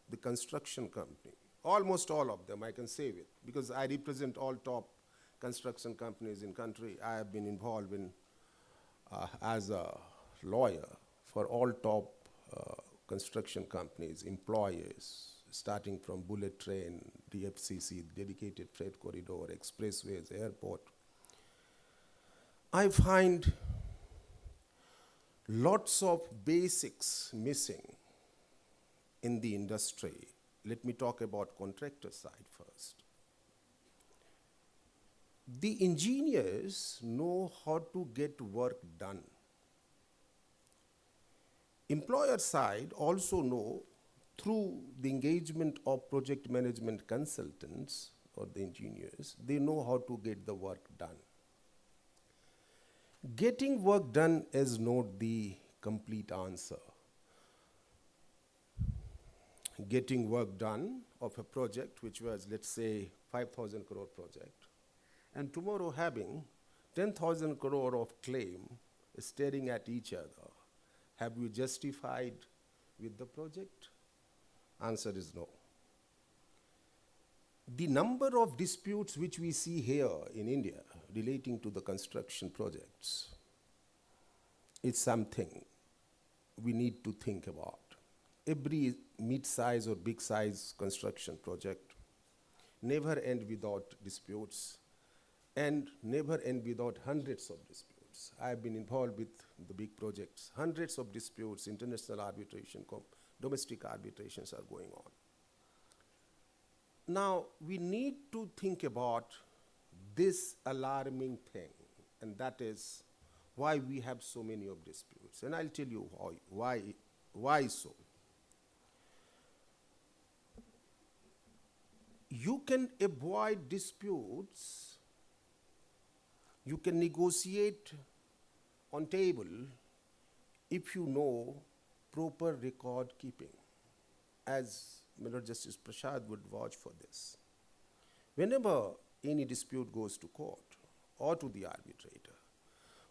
the construction company, almost all of them, I can say it, because I represent all top construction companies in country. I have been involved in, as a lawyer for all top construction companies, employers, starting from bullet train, DFCC, dedicated freight corridor, expressways, airport. I find lots of basics missing in the industry. Let me talk about contractor side first. The engineers know how to get work done. Employer side also know through the engagement of project management consultants or the engineers, they know how to get the work done. Getting work done is not the complete answer. Getting work done of a project which was, let's say, 5,000 crore project, and tomorrow having 10,000 crore of claim staring at each other, have you justified with the project? Answer is no. The number of disputes which we see here in India relating to the construction projects is something we need to think about. Every mid-size or big-size construction project never end without disputes and never end without hundreds of disputes. I have been involved with the big projects. Hundreds of disputes, international arbitration, domestic arbitrations are going on. Now, we need to think about this alarming thing, and that is why we have so many of disputes. And I'll tell you why so. You can avoid disputes, you can negotiate on table if you know proper record keeping, as Lord Justice Prasad would vouch for this. Whenever any dispute goes to court or to the arbitrator,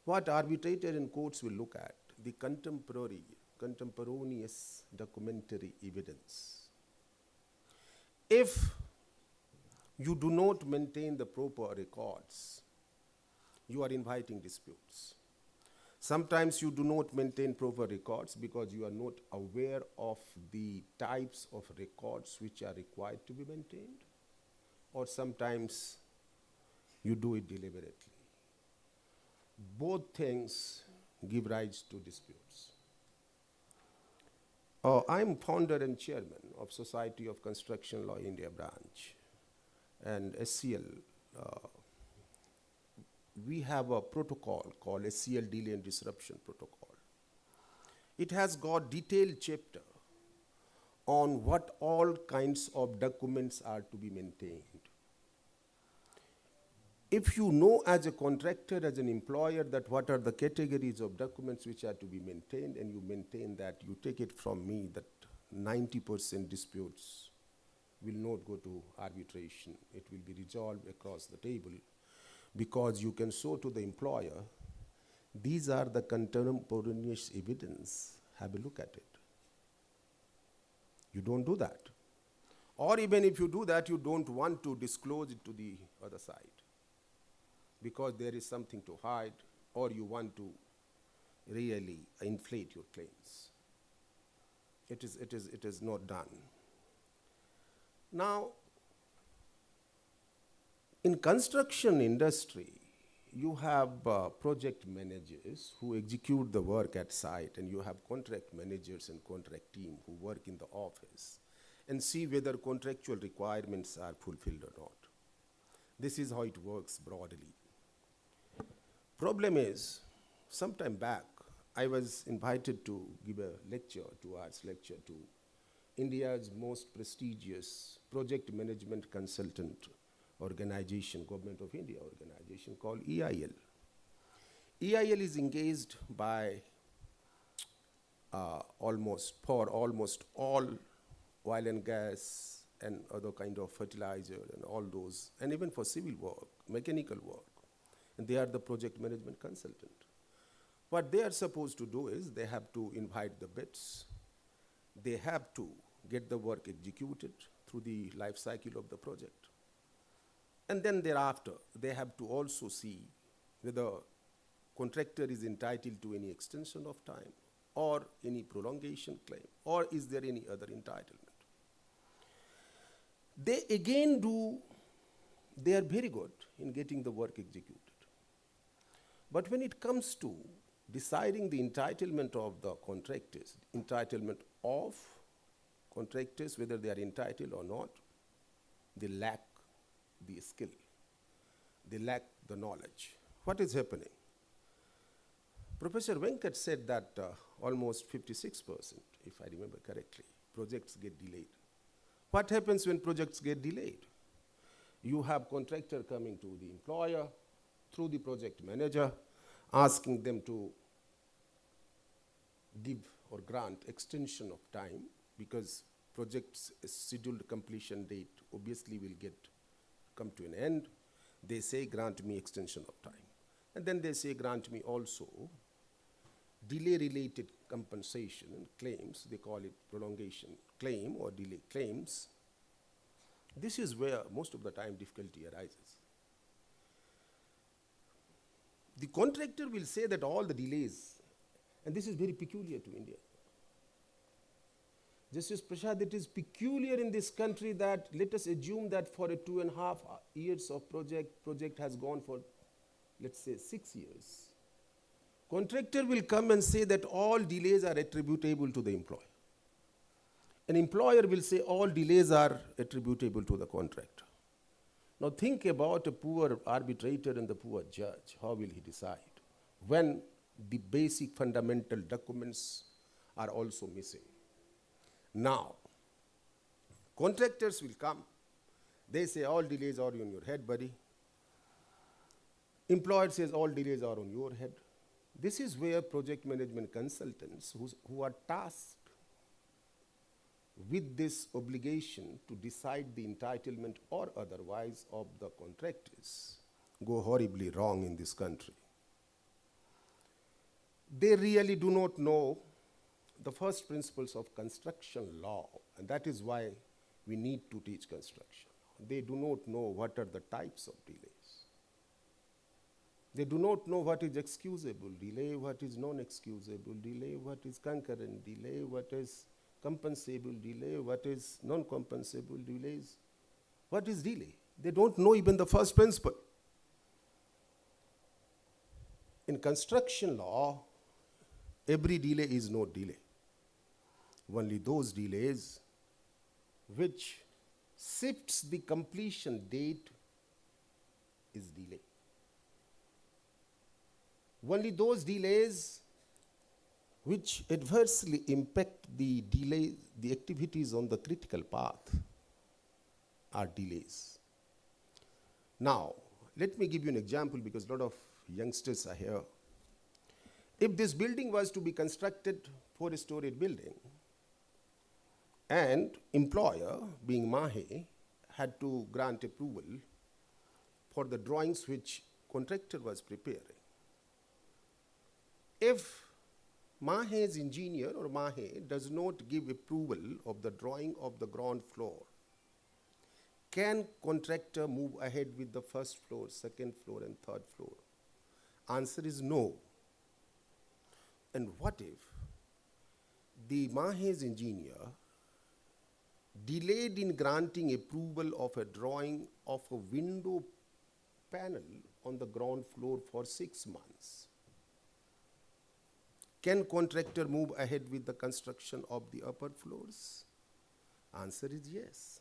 what arbitrator and courts will look at, the contemporaneous documentary evidence. If you do not maintain the proper records, you are inviting disputes. Sometimes you do not maintain proper records because you are not aware of the types of records which are required to be maintained, or sometimes you do it deliberately. Both things give rise to disputes. I'm founder and chairman of Society of Construction Law India branch, and SCL. We have a protocol called SCL Delay and Disruption Protocol. It has got detailed chapter on what all kinds of documents are to be maintained. If you know as a contractor, as an employer, that what are the categories of documents which are to be maintained, and you maintain that, you take it from me that 90% disputes will not go to arbitration. It will be resolved across the table, because you can show to the employer, these are the contemporaneous evidence, have a look at it. You don't do that. Or even if you do that, you don't want to disclose it to the other side, because there is something to hide, or you want to really inflate your claims. It is not done. Now, in construction industry, you have project managers who execute the work at site, and you have contract managers and contract team who work in the office and see whether contractual requirements are fulfilled or not. This is how it works broadly. Problem is, sometime back, I was invited to give a lecture, 2 hours lecture, to India's most prestigious project management consultant organization, Government of India organization called EIL. EIL is engaged by almost all oil and gas and other kind of fertilizer and all those, and even for civil work, mechanical work. And they are the project management consultant. What they are supposed to do is they have to invite the bids. They have to get the work executed through the life cycle of the project. And then thereafter, they have to also see whether contractor is entitled to any extension of time or any prolongation claim, or is there any other entitlement. They are very good in getting the work executed. But when it comes to deciding the entitlement of the contractors, whether they are entitled or not, they lack the skill. They lack the knowledge. What is happening? Professor Venkat said that almost 56%, if I remember correctly, projects get delayed. What happens when projects get delayed? You have contractor coming to the employer through the project manager, asking them to give or grant extension of time, because project's scheduled completion date obviously will come to an end. They say, grant me extension of time. And then they say, grant me also delay-related compensation and claims. They call it prolongation claim or delay claims. This is where most of the time difficulty arises. The contractor will say that all the delays, and this is very peculiar to India. Justice Prashad, it is peculiar in this country that, let us assume that for a 2.5 years of project has gone for, let's say, 6 years. Contractor will come and say that all delays are attributable to the employer. An employer will say all delays are attributable to the contractor. Now think about a poor arbitrator and the poor judge. How will he decide when the basic fundamental documents are also missing? Now, contractors will come. They say all delays are on your head, buddy. Employer says all delays are on your head. This is where project management consultants who are tasked with this obligation to decide the entitlement or otherwise of the contractors go horribly wrong in this country. They really do not know the first principles of construction law, and that is why we need to teach construction. They do not know what are the types of delays. They do not know what is excusable delay, what is non-excusable delay, what is concurrent delay, what is compensable delay, what is non-compensable delays. What is delay? They don't know even the first principle. In construction law, every delay is no delay. Only those delays which shifts the completion date is delay. Only those delays which adversely impact the activities on the critical path are delays. Now, let me give you an example, because a lot of youngsters are here. If this building was to be constructed, 4-story building, And employer, being MAHE, had to grant approval for the drawings which contractor was preparing. If MAHE's engineer or MAHE does not give approval of the drawing of the ground floor, can contractor move ahead with the first floor, second floor, and third floor? Answer is no. And what if the MAHE's engineer delayed in granting approval of a drawing of a window panel on the ground floor for 6 months? Can contractor move ahead with the construction of the upper floors? Answer is yes.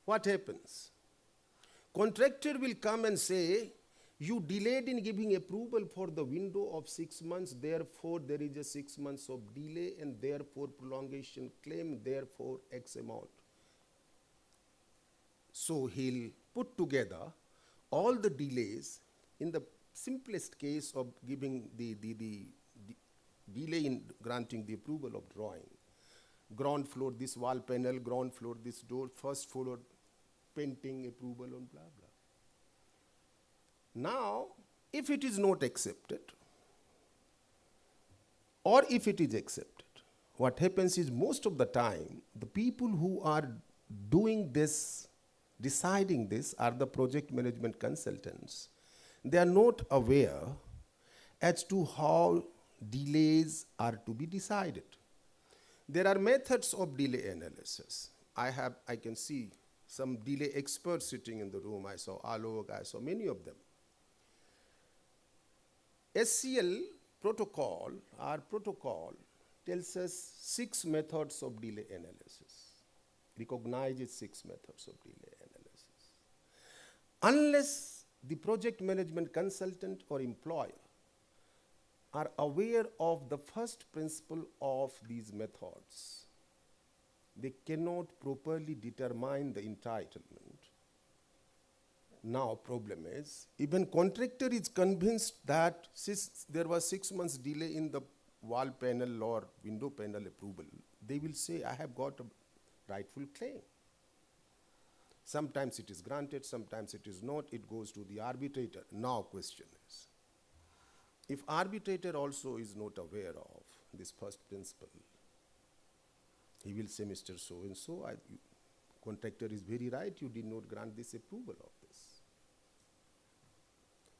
What happens? Contractor will come and say, you delayed in giving approval for the window of 6 months, therefore there is a 6 months of delay and therefore prolongation claim, therefore X amount. So he'll put together all the delays in the simplest case of giving the delay in granting the approval of drawing. Ground floor, this wall panel, ground floor, this door, first floor, painting approval on blah, blah. Now, if it is not accepted, or if it is accepted, what happens is most of the time, the people who are doing this, deciding this, are the project management consultants. They are not aware as to how delays are to be decided. There are methods of delay analysis. I can see some delay experts sitting in the room. I saw Alok, I saw many of them. SCL protocol, our protocol, tells us 6 methods of delay analysis. Recognizes 6 methods of delay analysis. Unless the project management consultant or employer are aware of the first principle of these methods, they cannot properly determine the entitlement. Now, problem is, even contractor is convinced that since there was 6 months delay in the wall panel or window panel approval, they will say, I have got a rightful claim. Sometimes it is granted, sometimes it is not, it goes to the arbitrator. Now, question is, if arbitrator also is not aware of this first principle, he will say, Mr. So-and-so, contractor is very right, you did not grant this approval of this.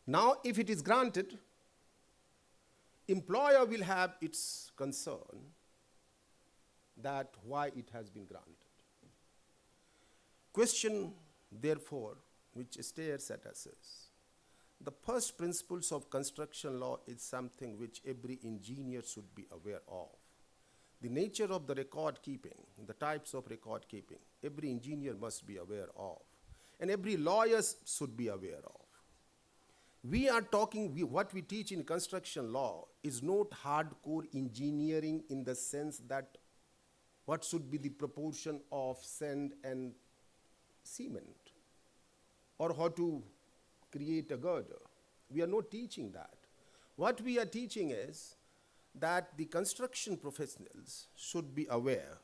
Now, if it is granted, employer will have its concern that why it has been granted. Question, therefore, which stares at us is, the first principles of construction law is something which every engineer should be aware of. The nature of the record keeping, the types of record keeping, every engineer must be aware of, and every lawyer should be aware of. We are talking, what we teach in construction law is not hardcore engineering in the sense that what should be the proportion of sand and cement, or how to create a girder. We are not teaching that. What we are teaching is that the construction professionals should be aware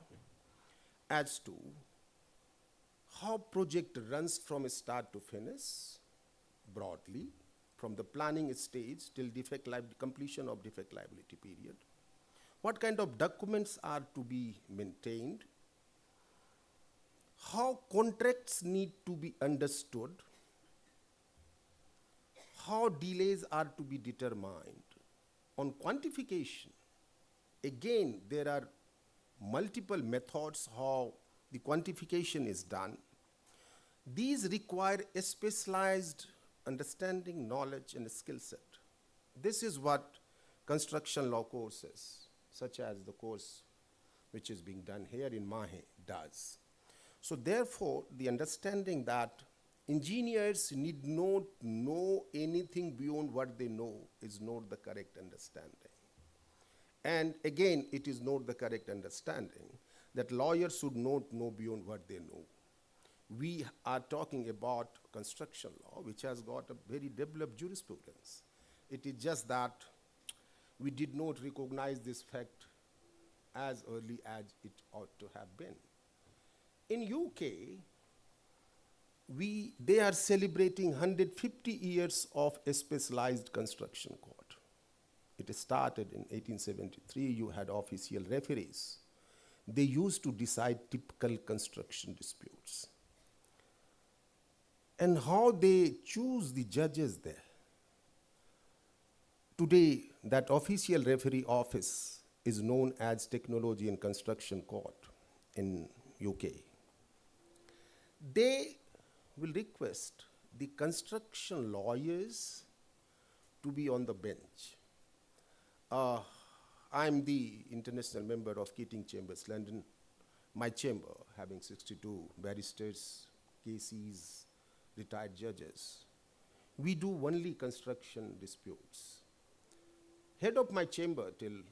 as to how project runs from start to finish, broadly, from the planning stage till completion of defect liability period. What kind of documents are to be maintained, how contracts need to be understood, how delays are to be determined. On quantification, again, there are multiple methods how the quantification is done. These require a specialized understanding, knowledge, and skill set. This is what construction law courses, such as the course which is being done here in MAHE, does. So therefore, the understanding that engineers need not know anything beyond what they know is not the correct understanding. And again, it is not the correct understanding that lawyers should not know beyond what they know. We are talking about construction law, which has got a very developed jurisprudence. It is just that we did not recognize this fact as early as it ought to have been. In UK, they are celebrating 150 years of a specialized construction court. It started in 1873. You had official referees. They used to decide typical construction disputes. And how they choose the judges there. Today, that official referee office is known as Technology and Construction Court in UK. They will request the construction lawyers to be on the bench. I'm the international member of Keating Chambers, London. My chamber, having 62 barristers, KCs, retired judges, we do only construction disputes. Head of my chamber till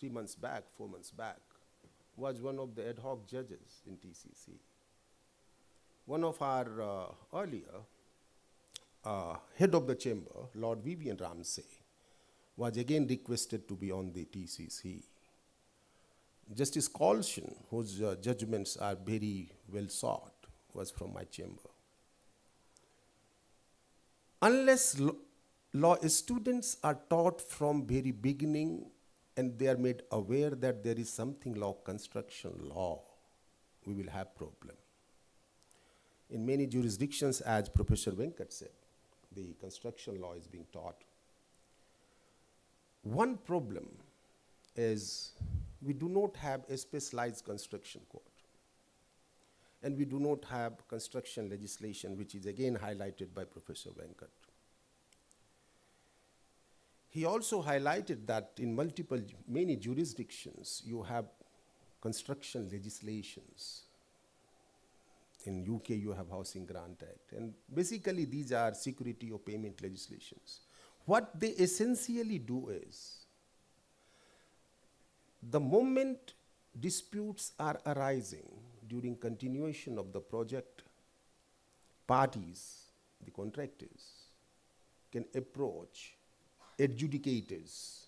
4 months back, was one of the ad hoc judges in TCC. One of our earlier head of the chamber, Lord Vivian Ramsay, was again requested to be on the TCC. Justice Colson, whose judgments are very well sought, was from my chamber. Unless law students are taught from very beginning and they are made aware that there is something like construction law, we will have problem. In many jurisdictions, as Professor Venkat said, the construction law is being taught. One problem is we do not have a specialized construction court. And we do not have construction legislation, which is again highlighted by Professor Venkat. He also highlighted that in many jurisdictions, you have construction legislations. In UK, you have Housing Grant Act. And basically, these are security of payment legislations. What they essentially do is, the moment disputes are arising during continuation of the project, parties, the contractors, can approach adjudicators.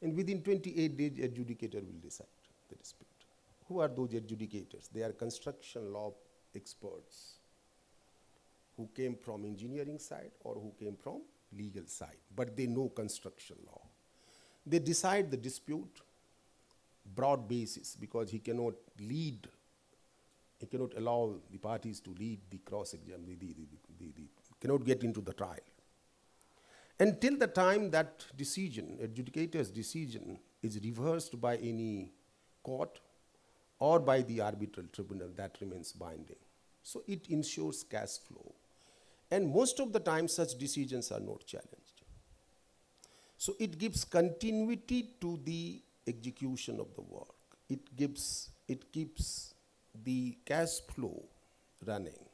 And within 28 days, adjudicator will decide the dispute. Who are those adjudicators? They are construction law experts who came from engineering side or who came from legal side, but they know construction law. They decide the dispute broad basis because he cannot allow the parties to lead the cross-exam, cannot get into the trial. Until the time that decision, adjudicator's decision, is reversed by any court or by the arbitral tribunal, that remains binding. So it ensures cash flow. And most of the time, such decisions are not challenged. So it gives continuity to the execution of the work. It keeps the cash flow running.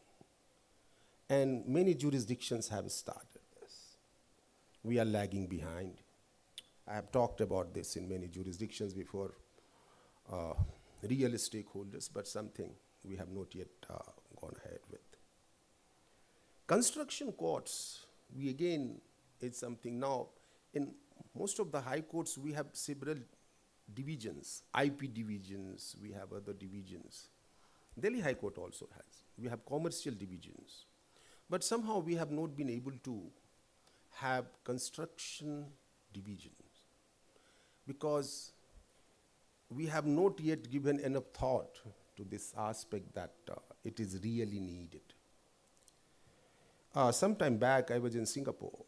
And many jurisdictions have started this. We are lagging behind. I have talked about this in many jurisdictions before, real stakeholders, but something we have not yet gone ahead with. Construction courts, it's something now, in most of the high courts, we have several divisions, IP divisions, we have other divisions. Delhi High Court also has. We have commercial divisions. But somehow we have not been able to have construction divisions because we have not yet given enough thought to this aspect that it is really needed. Sometime back, I was in Singapore,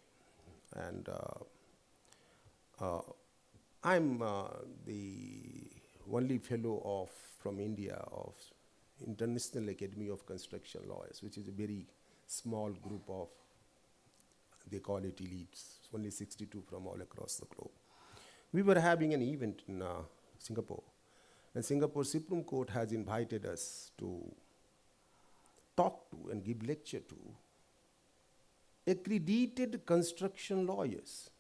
and I'm the only fellow from India of International Academy of Construction Lawyers, which is a very small group of, they call it elites, only 62 from all across the globe. We were having an event in Singapore, and Singapore Supreme Court has invited us to talk to and give lecture to accredited construction lawyers.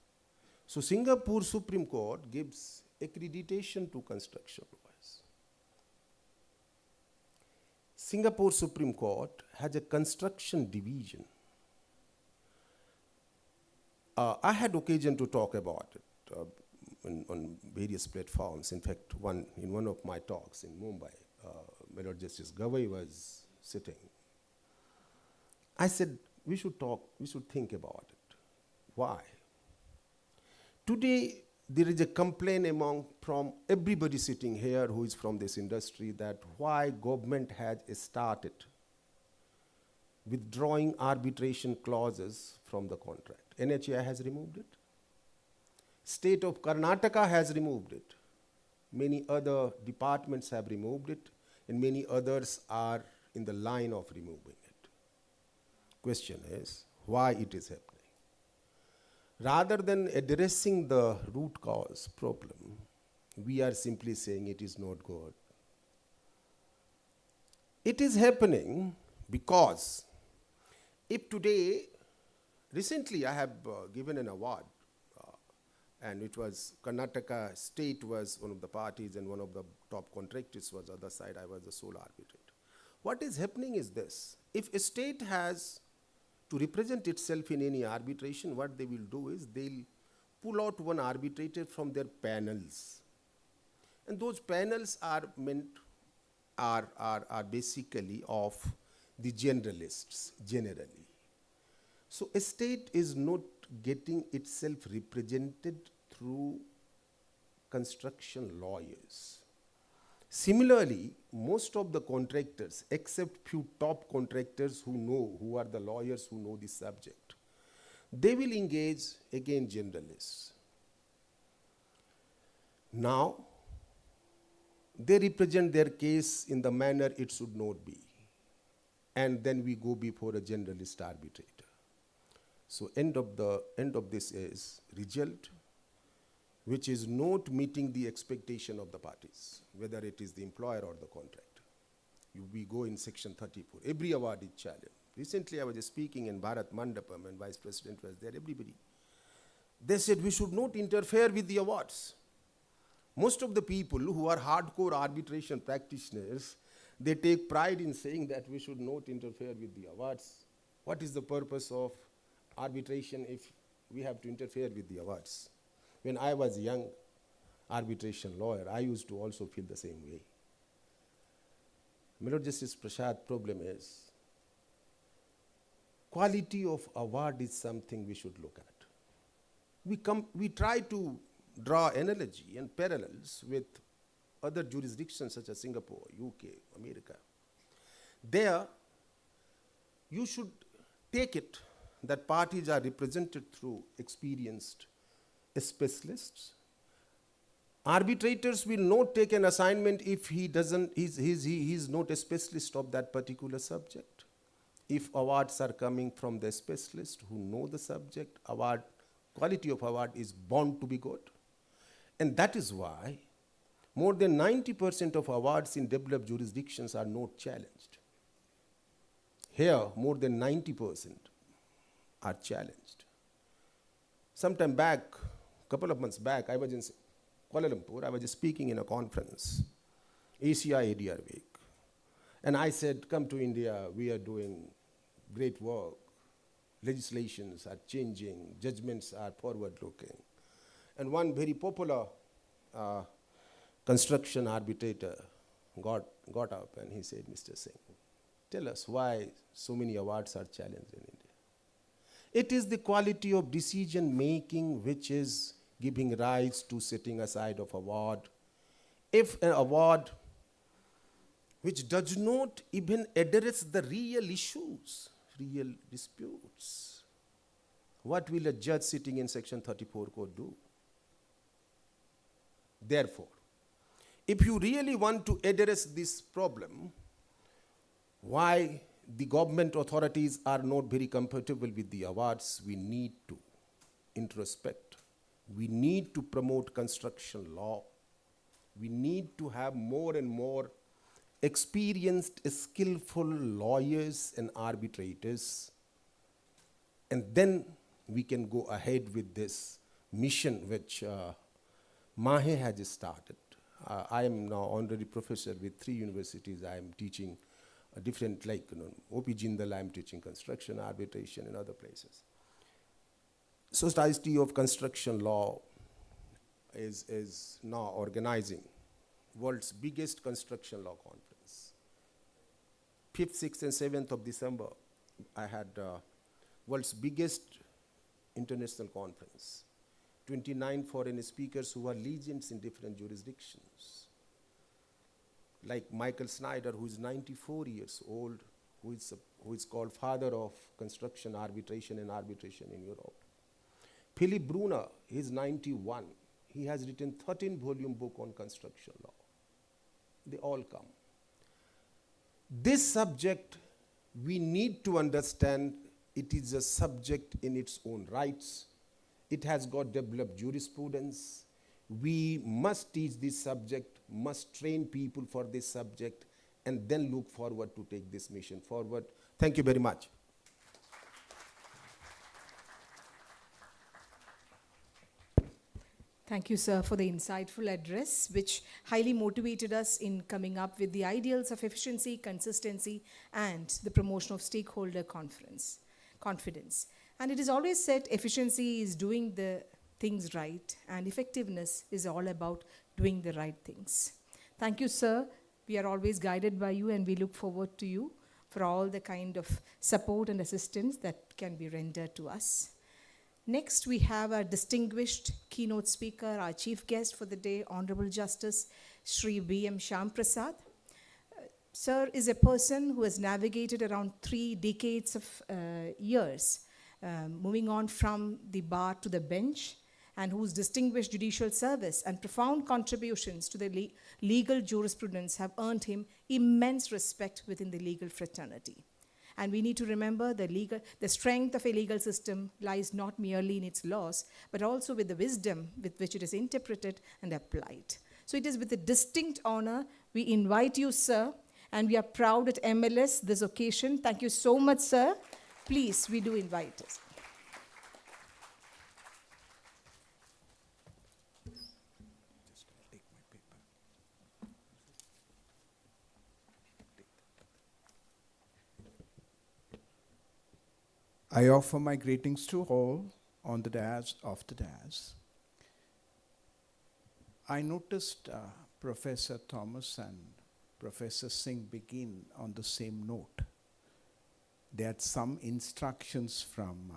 So Singapore Supreme Court gives accreditation to construction lawyers. Singapore Supreme Court has a construction division. I had occasion to talk about it. on various platforms. In fact, in one of my talks in Mumbai, my Lord Justice Gavai was sitting. I said, we should think about it. Why? Today, there is a complaint from everybody sitting here who is from this industry that why government has started withdrawing arbitration clauses from the contract. NHAI has removed it. State of Karnataka has removed it. Many other departments have removed it, and many others are in the line of removing it. Question is, why it is happening? Rather than addressing the root cause problem, we are simply saying it is not good. It is happening because if today, recently I have given an award, and it was Karnataka state was one of the parties and one of the top contractors was other side. I was the sole arbitrator. What is happening is this. If a state has to represent itself in any arbitration, what they will do is they'll pull out one arbitrator from their panels. And those panels are basically of the generalists, generally. So a state is not getting itself represented through construction lawyers. Similarly, most of the contractors, except few top contractors who are the lawyers who know this subject, they will engage, again, generalists. Now, they represent their case in the manner it should not be. And then we go before a generalist arbitrator. So end of this is result which is not meeting the expectation of the parties, whether it is the employer or the contractor. We go in section 34. Every award is challenged. Recently I was speaking in Bharat Mandapam and Vice President was there, everybody. They said we should not interfere with the awards. Most of the people who are hardcore arbitration practitioners, they take pride in saying that we should not interfere with the awards. What is the purpose of arbitration if we have to interfere with the awards? When I was a young arbitration lawyer, I used to also feel the same way. My Lord Justice Prashad, problem is quality of award is something we should look at. We try to draw analogy and parallels with other jurisdictions such as Singapore, UK, America. There, you should take it that parties are represented through experienced specialists. Arbitrators will not take an assignment if he is not a specialist of that particular subject. If awards are coming from the specialist who know the subject, quality of award is bound to be good. And that is why more than 90% of awards in developed jurisdictions are not challenged. Here, more than 90% are challenged. Sometime back, couple of months back, I was in Kuala Lumpur. I was speaking in a conference, ACI ADR Week. And I said, come to India, we are doing great work. Legislations are changing, judgments are forward-looking. And one very popular construction arbitrator got up and he said, Mr. Singh, tell us why so many awards are challenged in India. It is the quality of decision making which is giving rise to setting aside of award. If an award which does not even address the real issues, real disputes, what will a judge sitting in section 34 code do? Therefore, if you really want to address this problem, why the government authorities are not very comfortable with the awards, we need to introspect. We need to promote construction law. We need to have more and more experienced, skillful lawyers and arbitrators. And then we can go ahead with this mission which MAHE has started. I am now honorary professor with 3 universities. I am teaching different, like OP Jindal, I am teaching construction, arbitration, and other places. Society of Construction Law, is now organizing world's biggest construction law conference. 5th, 6th, and 7th of December, I had world's biggest international conference. 29 foreign speakers who are legends in different jurisdictions. Like Michael Snyder, who is 94 years old, who is called father of construction arbitration and arbitration in Europe. Philip Brunner, he is 91. He has written 13-volume book on construction law. They all come. This subject, we need to understand it is a subject in its own rights. It has got developed jurisprudence. We must teach this subject, must train people for this subject, and then look forward to take this mission forward. Thank you very much. Thank you, sir, for the insightful address, which highly motivated us in coming up with the ideals of efficiency, consistency, and the promotion of stakeholder confidence. And it is always said efficiency is doing the things right, and effectiveness is all about doing the right things. Thank you, sir. We are always guided by you, and we look forward to you for all the kind of support and assistance that can be rendered to us. Next, we have our distinguished keynote speaker, our chief guest for the day, Honorable Justice Shri B.M. Shyam Prasad. Sir is a person who has navigated around 3 decades of years, moving on from the bar to the bench, and whose distinguished judicial service and profound contributions to the legal jurisprudence have earned him immense respect within the legal fraternity. And we need to remember the strength of a legal system lies not merely in its laws, but also with the wisdom with which it is interpreted and applied. So it is with a distinct honor we invite you, sir, and we are proud at MLS this occasion. Thank you so much, sir. Please, we do invite us. I offer my greetings to all on the dais of the dais. I noticed Professor Thomas and Professor Singh begin on the same note. They had some instructions from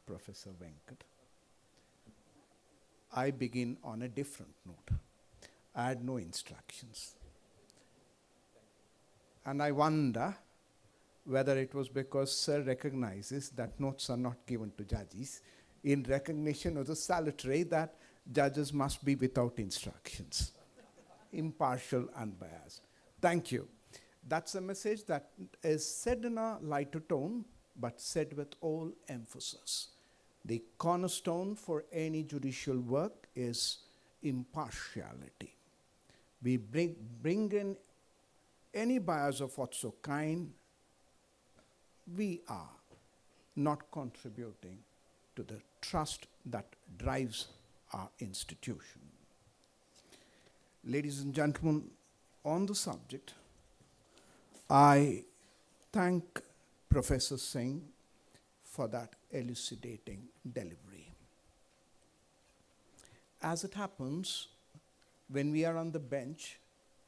Professor Venkat. I begin on a different note. I had no instructions. And I wonder whether it was because Sir recognizes that notes are not given to judges in recognition of the salutary that judges must be without instructions, impartial, unbiased. Thank you. That's a message that is said in a lighter tone, but said with all emphasis. The cornerstone for any judicial work is impartiality. We bring in any bias of whatso kind, we are not contributing to the trust that drives our institution. Ladies and gentlemen, on the subject, I thank Professor Singh for that elucidating delivery. As it happens, when we are on the bench,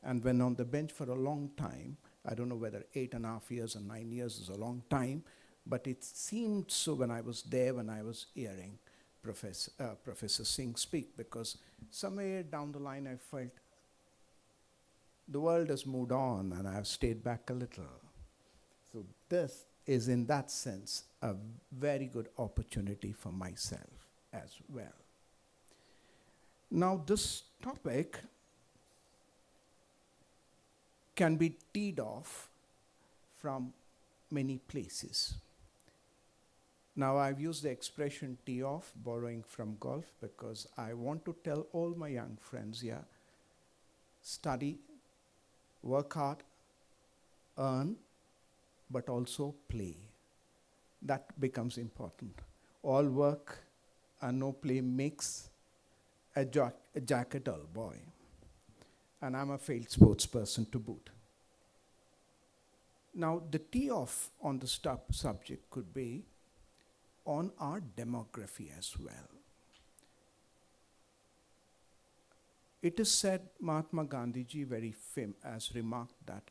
and when on the bench for a long time, I don't know whether 8.5 years or 9 years is a long time, but it seemed so when I was there, when I was hearing Professor Singh speak, because somewhere down the line I felt the world has moved on and I have stayed back a little. So this is in that sense a very good opportunity for myself as well. Now this topic can be teed off from many places. Now I've used the expression tee off, borrowing from golf, because I want to tell all my young friends here, study, work hard, earn, but also play. That becomes important. All work and no play makes a Jack a dull boy. And I'm a failed sports person to boot. Now, the tee off on the subject could be on our demography as well. It is said Mahatma Gandhiji has remarked that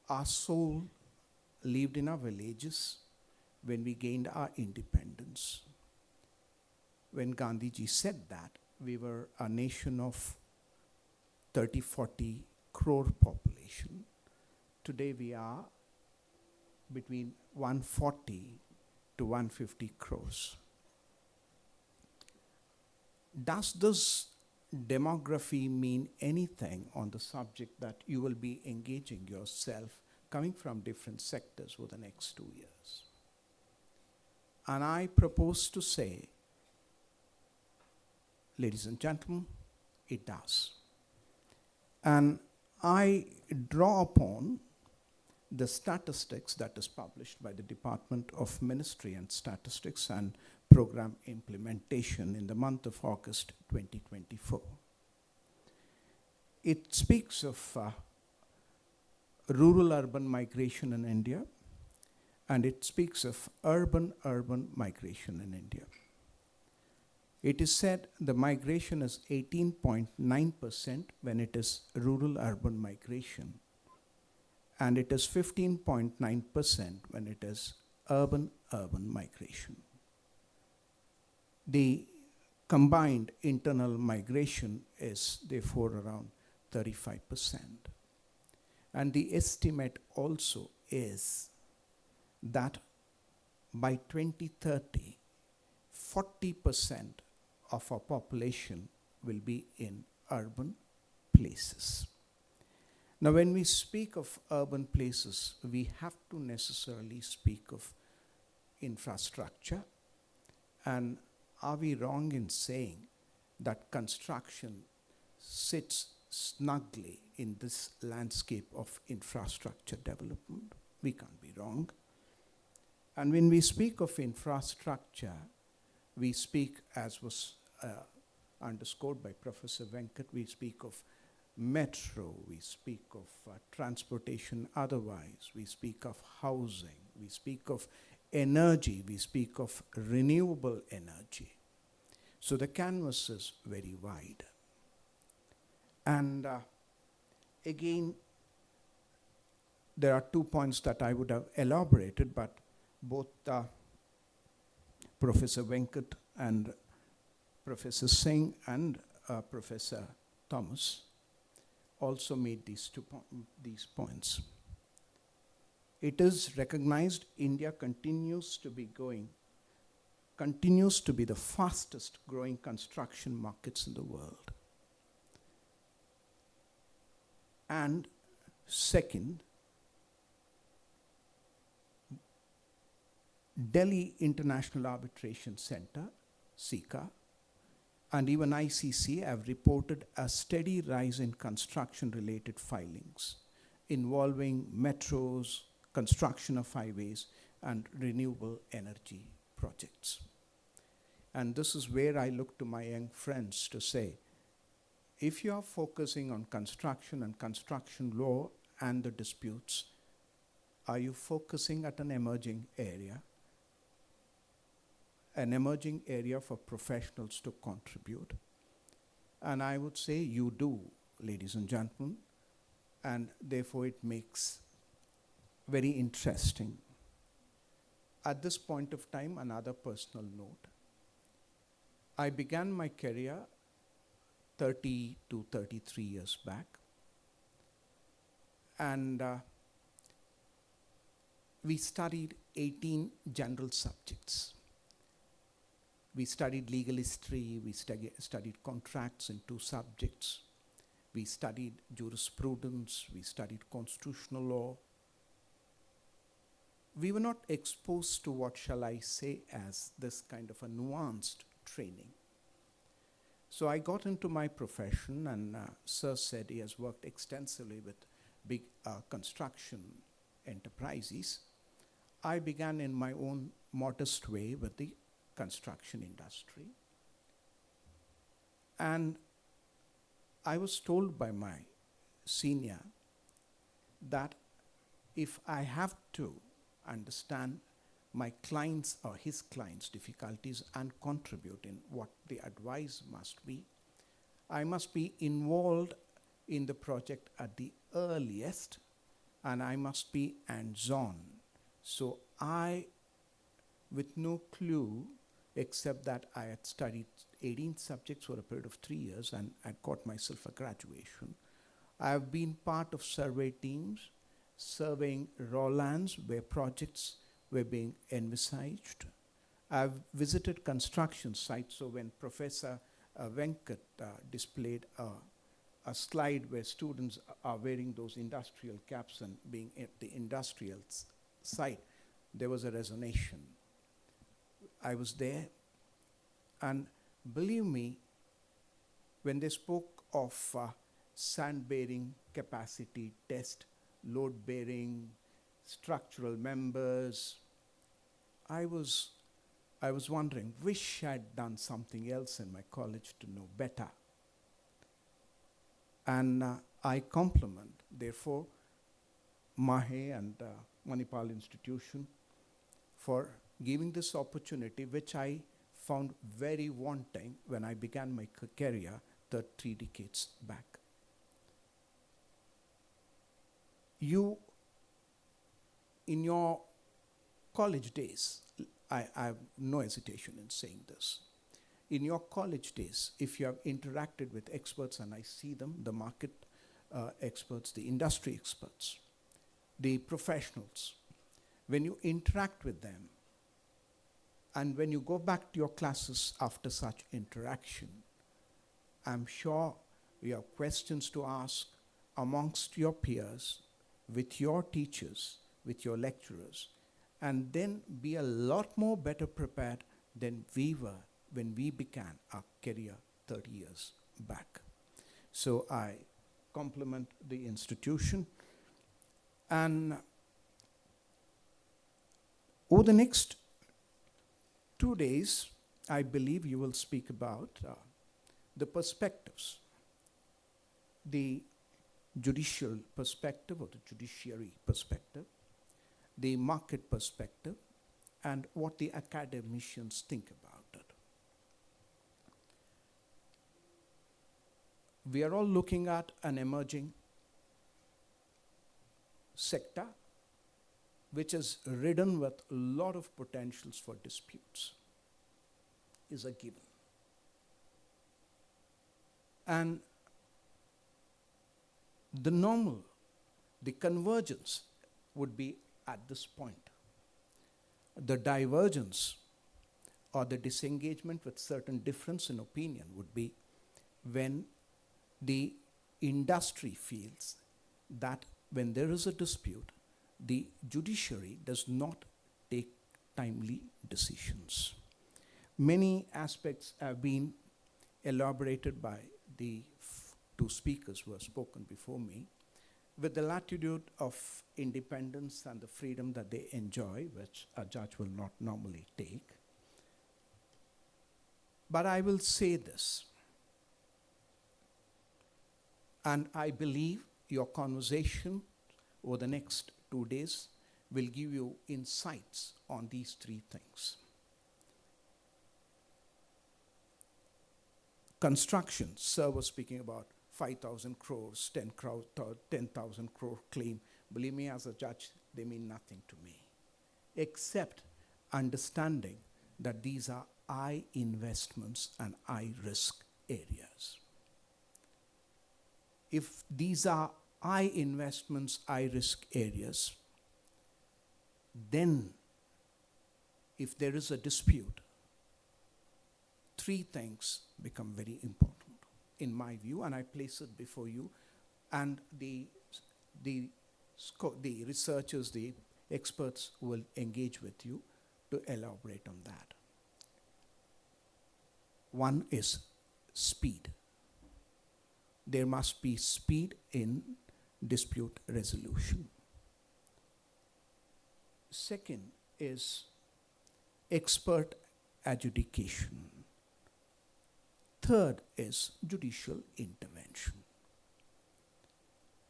our soul lived in our villages when we gained our independence. When Gandhiji said that, we were a nation of 30-40 crore population. Today we are between 140 to 150 crores. Does this demography mean anything on the subject that you will be engaging yourself coming from different sectors over the next 2 years? And I propose to say, ladies and gentlemen, it does. And I draw upon the statistics that is published by the Department of Ministry and Statistics and Program Implementation in the month of August 2024. It speaks of rural-urban migration in India, and it speaks of urban-urban migration in India. It is said the migration is 18.9% when it is rural-urban migration, and it is 15.9% when it is urban-urban migration. The combined internal migration is therefore around 35%. And the estimate also is that by 2030, 40% of our population will be in urban places. Now, when we speak of urban places, we have to necessarily speak of infrastructure. And are we wrong in saying that construction sits snugly in this landscape of infrastructure development? We can't be wrong. And when we speak of infrastructure, we speak, as was underscored by Professor Venkat, we speak of metro, we speak of transportation otherwise, we speak of housing, we speak of energy, we speak of renewable energy. So the canvas is very wide. And again, there are 2 points that I would have elaborated, but both Professor Venkat and Professor Singh and Professor Thomas also made these points. It is recognized India continues to be the fastest growing construction markets in the world. And second, Delhi International Arbitration Center, SICA, and even ICC have reported a steady rise in construction-related filings involving metros, construction of highways, and renewable energy projects. And this is where I look to my young friends to say, if you are focusing on construction and construction law and the disputes, are you focusing at an emerging area for professionals to contribute? And I would say you do, ladies and gentlemen, and therefore it makes very interesting. At this point of time, another personal note. I began my career 30 to 33 years back, and we studied 18 general subjects. We studied legal history, we studied contracts in 2 subjects, we studied jurisprudence, we studied constitutional law. We were not exposed to what shall I say as this kind of a nuanced training. So I got into my profession, and Sir said he has worked extensively with big construction enterprises. I began in my own modest way with the construction industry. And I was told by my senior that if I have to understand my clients or his clients' difficulties and contribute in what the advice must be, I must be involved in the project at the earliest, and I must be hands-on. So I, with no clue, except that I had studied 18 subjects for a period of 3 years and I got myself a graduation. I have been part of survey teams, surveying raw lands where projects were being envisaged. I've visited construction sites, so when Professor Venkat displayed a slide where students are wearing those industrial caps and being at the industrial site, there was a resonation. I was there, and believe me, when they spoke of sand-bearing capacity test, load-bearing, structural members, I was wondering, wish I'd done something else in my college to know better. And I compliment, therefore, MAHE and Manipal institution for giving this opportunity, which I found very wanting when I began my career 3 decades back. You, in your college days, I have no hesitation in saying this. In your college days, if you have interacted with experts, and I see them, the market experts, the industry experts, the professionals, when you interact with them, and when you go back to your classes after such interaction, I'm sure you have questions to ask amongst your peers, with your teachers, with your lecturers, and then be a lot more better prepared than we were when we began our career 30 years back. So I compliment the institution. And over the next 2 days, I believe you will speak about the perspectives, the judicial perspective or the judiciary perspective, the market perspective, and what the academicians think about it. We are all looking at an emerging sector which is ridden with a lot of potentials for disputes, is a given. And the convergence would be at this point. The divergence or the disengagement with certain difference in opinion would be when the industry feels that when there is a dispute, the judiciary does not take timely decisions. Many aspects have been elaborated by the 2 speakers who have spoken before me, with the latitude of independence and the freedom that they enjoy, which a judge will not normally take. But I will say this, and I believe your conversation over the next 2 days will give you insights on these 3 things. Construction, sir was speaking about 5,000 crores, 10,000 crore claim. Believe me, as a judge, they mean nothing to me, except understanding that these are high investments and high risk areas. If these are high investments, high risk areas, then if there is a dispute, 3 things become very important in my view, and I place it before you, and the researchers, the experts will engage with you to elaborate on that. One is speed. There must be speed in dispute resolution. Second is expert adjudication. Third is judicial intervention.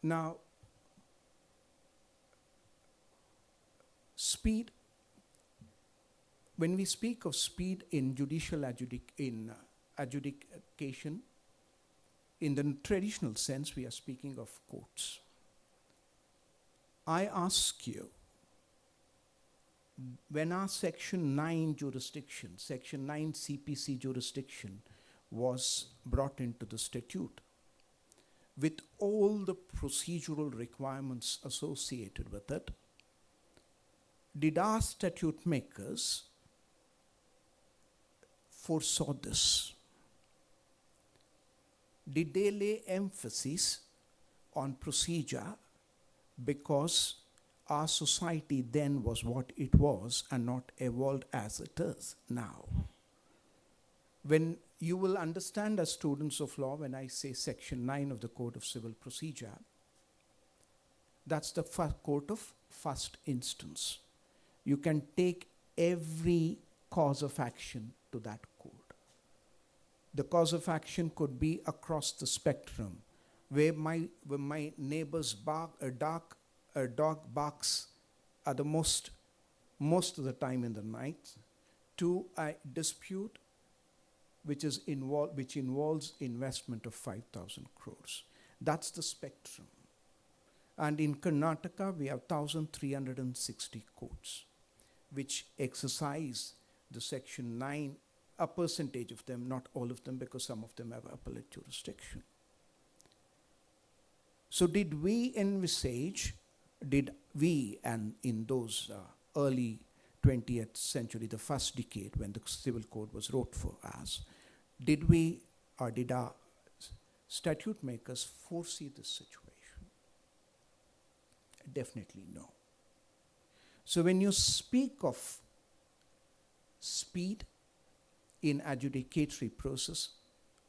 Now, speed, when we speak of speed in judicial adjudication, in the traditional sense, we are speaking of courts. I ask you, when our Section 9 jurisdiction, Section 9 CPC jurisdiction was brought into the statute, with all the procedural requirements associated with it, did our statute makers foresaw this? Did they lay emphasis on procedure because our society then was what it was and not evolved as it is now? When you will understand as students of law, when I say Section 9 of the Code of Civil Procedure, that's the court of first instance. You can take every cause of action to that court. The cause of action could be across the spectrum, where my neighbor's a dog barks at the most of the time in the night, to a dispute which involves investment of 5,000 crores. That's the spectrum. And in Karnataka, we have 1,360 courts, which exercise the Section 9, a percentage of them, not all of them, because some of them have appellate jurisdiction. So did we envisage, and in those early 20th century, the first decade when the civil code was wrote for us, did we or did our statute makers foresee this situation? Definitely no. So when you speak of speed in adjudicatory process,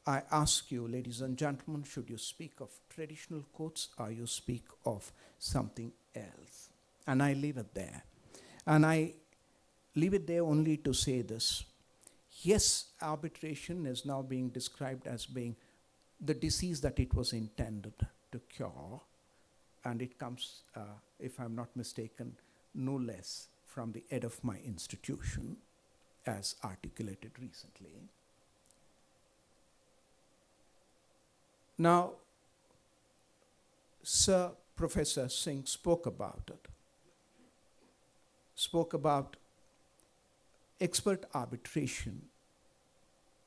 I ask you, ladies and gentlemen, should you speak of traditional courts or you speak of something else? And I leave it there. And I leave it there only to say this. Yes, arbitration is now being described as being the disease that it was intended to cure. And it comes, if I'm not mistaken, no less from the head of my institution, as articulated recently. Now, Sir Professor Singh spoke about it, spoke about expert arbitration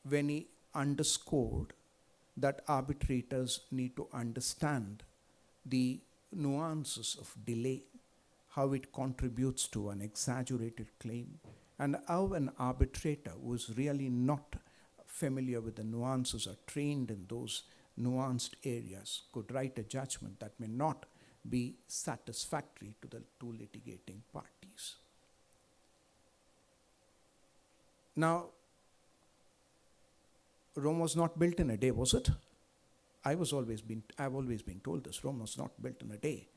when he underscored that arbitrators need to understand the nuances of delay, how it contributes to an exaggerated claim, and how an arbitrator who is really not familiar with the nuances or trained in those nuanced areas could write a judgment that may not be satisfactory to the two litigating parties. Now, Rome was not built in a day, was it? I've always been told this. Rome was not built in a day.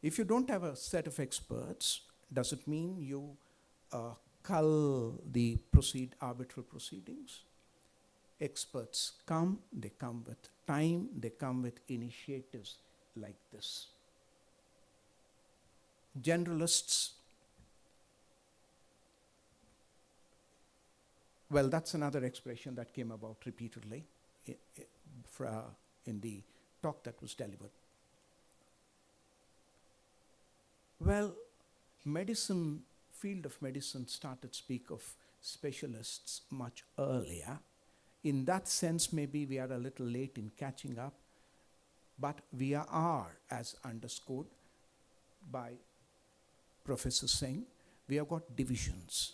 If you don't have a set of experts, does it mean you cull the arbitral proceedings? Experts come, they come with time, they come with initiatives like this. Generalists, well, that's another expression that came about repeatedly in the talk that was delivered. Well, field of medicine started speak of specialists much earlier. In that sense, maybe we are a little late in catching up, but we are, as underscored by Professor Singh, we have got divisions.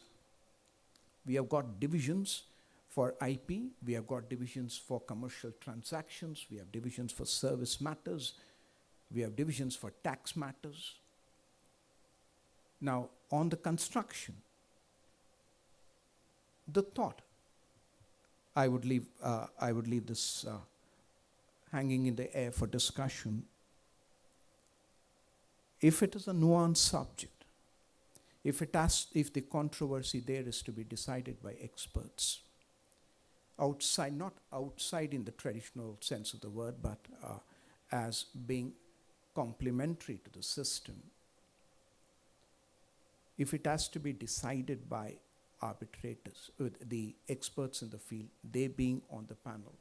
We have got divisions for IP, we have got divisions for commercial transactions, we have divisions for service matters, we have divisions for tax matters. Now, on the construction, the thought, I would leave this hanging in the air for discussion. If it is a nuanced subject, if the controversy there is to be decided by experts, not outside in the traditional sense of the word, but as being complementary to the system, if it has to be decided by arbitrators, with the experts in the field, they being on the panel,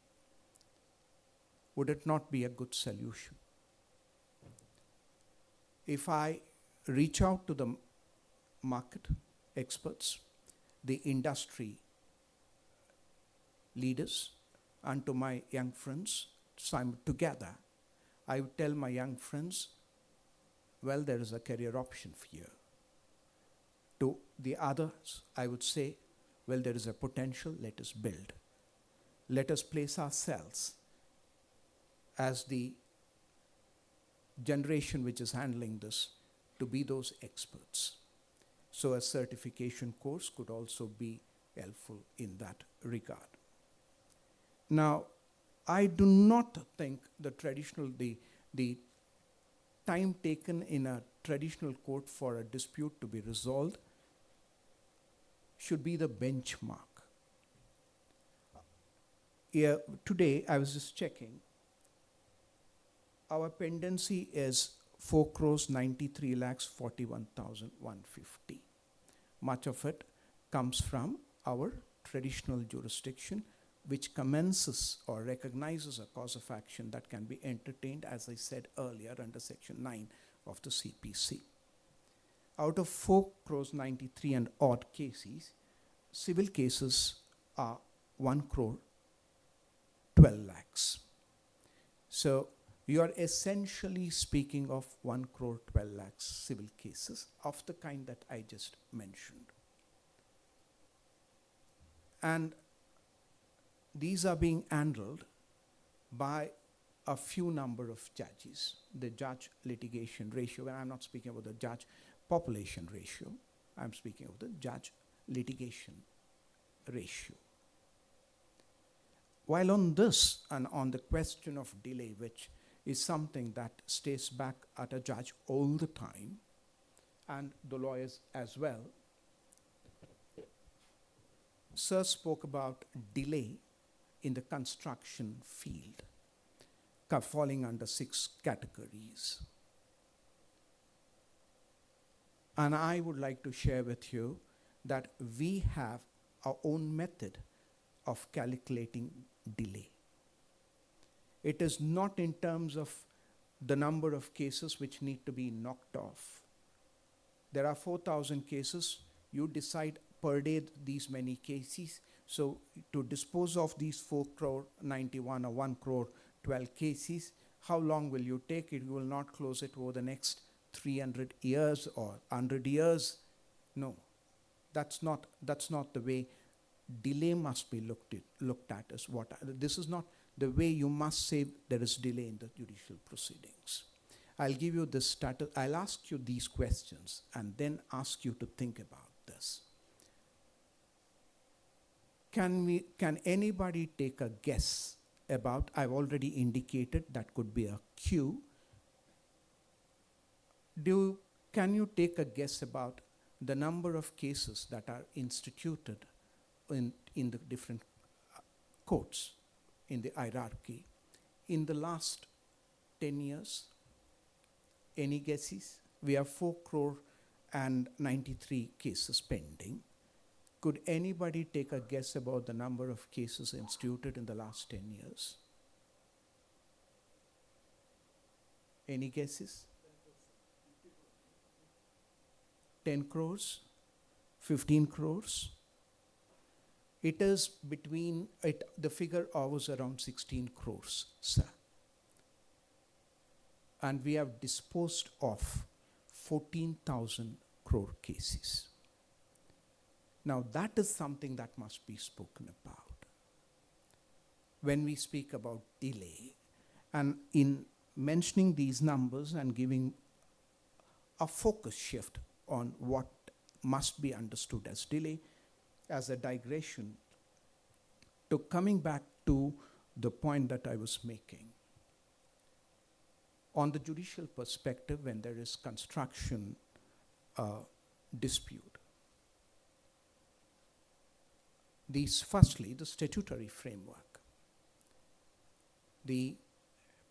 would it not be a good solution? If I reach out to the market experts, the industry leaders, and to my young friends, together, I would tell my young friends, well, there is a career option for you. To the others, I would say, well, there is a potential, let us build. Let us place ourselves as the generation which is handling this to be those experts. So a certification course could also be helpful in that regard. Now, I do not think the time taken in a traditional court for a dispute to be resolved should be the benchmark. Today, I was just checking, our pendency is 4,93,41,150. Much of it comes from our traditional jurisdiction, which commences or recognizes a cause of action that can be entertained, as I said earlier, under Section 9 of the CPC. Out of 4,93 and odd cases, civil cases are 1,12 lakhs. So you are essentially speaking of 1,12 lakhs civil cases of the kind that I just mentioned. And these are being handled by a few number of judges. The judge litigation ratio, and I'm not speaking about the judge population ratio, I'm speaking of the judge litigation ratio. While on this and on the question of delay, which is something that stays back at a judge all the time, and the lawyers as well, Sir spoke about delay in the construction field, falling under 6 categories. And I would like to share with you that we have our own method of calculating delay. It is not in terms of the number of cases which need to be knocked off. There are 4,000 cases. You decide per day these many cases. So to dispose of these 4,91 or 1,12 cases, how long will you take it? You will not close it over the next 300 years or 100 years. No, that's not the way delay must be looked at as what. This is not the way you must say there is delay in the judicial proceedings. I'll give you this status. I'll ask you these questions and then ask you to think about this. Can anybody take a guess about, I've already indicated that could be a queue. Can you take a guess about the number of cases that are instituted in the different courts in the hierarchy in the last 10 years? Any guesses? We have 4,93 cases pending. Could anybody take a guess about the number of cases instituted in the last 10 years? Any guesses? 10 crores? 15 crores? It is between, the figure was around 16 crores, sir. And we have disposed of 14,000 crore cases. Now that is something that must be spoken about when we speak about delay. And in mentioning these numbers and giving a focus shift on what must be understood as delay, as a digression, to coming back to the point that I was making. On the judicial perspective, when there is construction dispute, firstly, the statutory framework. The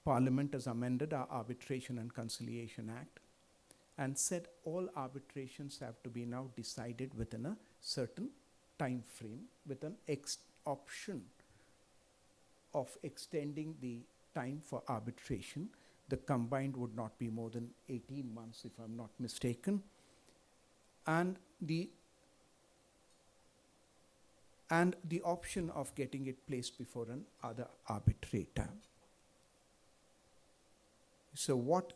Parliament has amended our Arbitration and Conciliation Act and said all arbitrations have to be now decided within a certain time frame with an option of extending the time for arbitration. The combined would not be more than 18 months, if I'm not mistaken. And the option of getting it placed before an other arbitrator. So what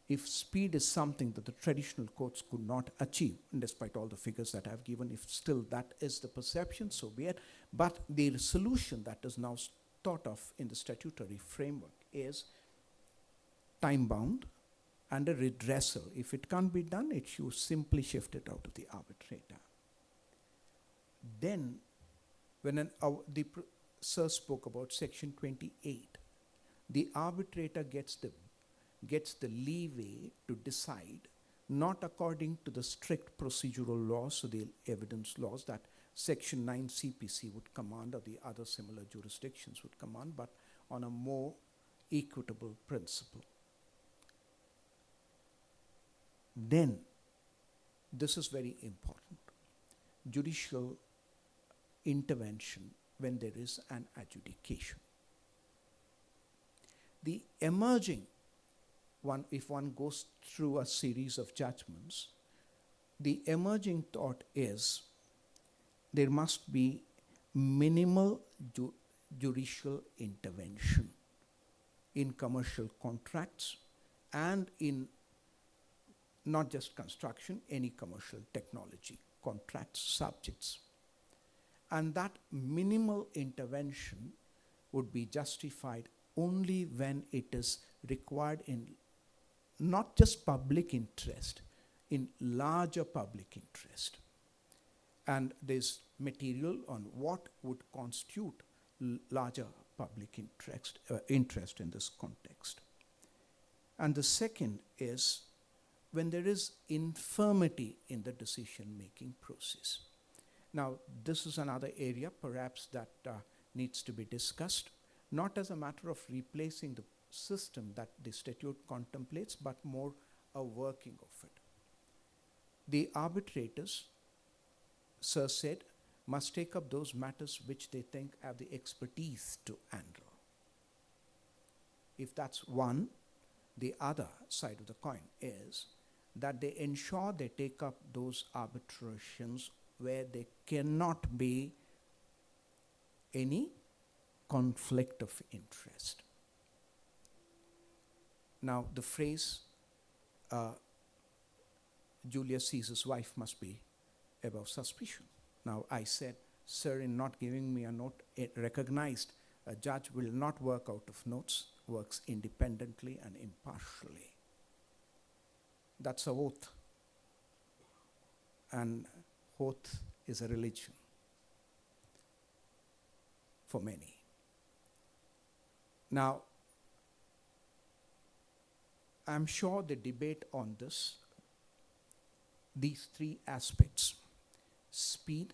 if speed is something that the traditional courts could not achieve, and despite all the figures that I've given, if still that is the perception, so be it. But the solution that is now thought of in the statutory framework is time-bound and a redressal. If it can't be done, you simply shift it out to the arbitrator. Then, when Sir spoke about Section 28, the arbitrator gets the leeway to decide, not according to the strict procedural laws, so the evidence laws that Section 9 CPC would command or the other similar jurisdictions would command, but on a more equitable principle. Then, this is very important, judicial intervention when there is an adjudication. The emerging one, if one goes through a series of judgments, the emerging thought is there must be minimal judicial intervention in commercial contracts and in not just construction, any commercial technology, contracts, subjects. And that minimal intervention would be justified only when it is required in not just public interest, in larger public interest. And there's material on what would constitute larger public interest in this context. And the second is when there is infirmity in the decision-making process. Now, this is another area perhaps that needs to be discussed, not as a matter of replacing the system that the statute contemplates, but more a working of it. The arbitrators, Sir said, must take up those matters which they think have the expertise to handle. If that's one, the other side of the coin is that they ensure they take up those arbitrations where there cannot be any conflict of interest. Now, the phrase, Julius Caesar's wife must be above suspicion. Now, I said, sir, in not giving me a note, it recognized a judge will not work out of notes, works independently and impartially. That's an oath. And oath is a religion for many. Now, I'm sure the debate on this, these three aspects, speed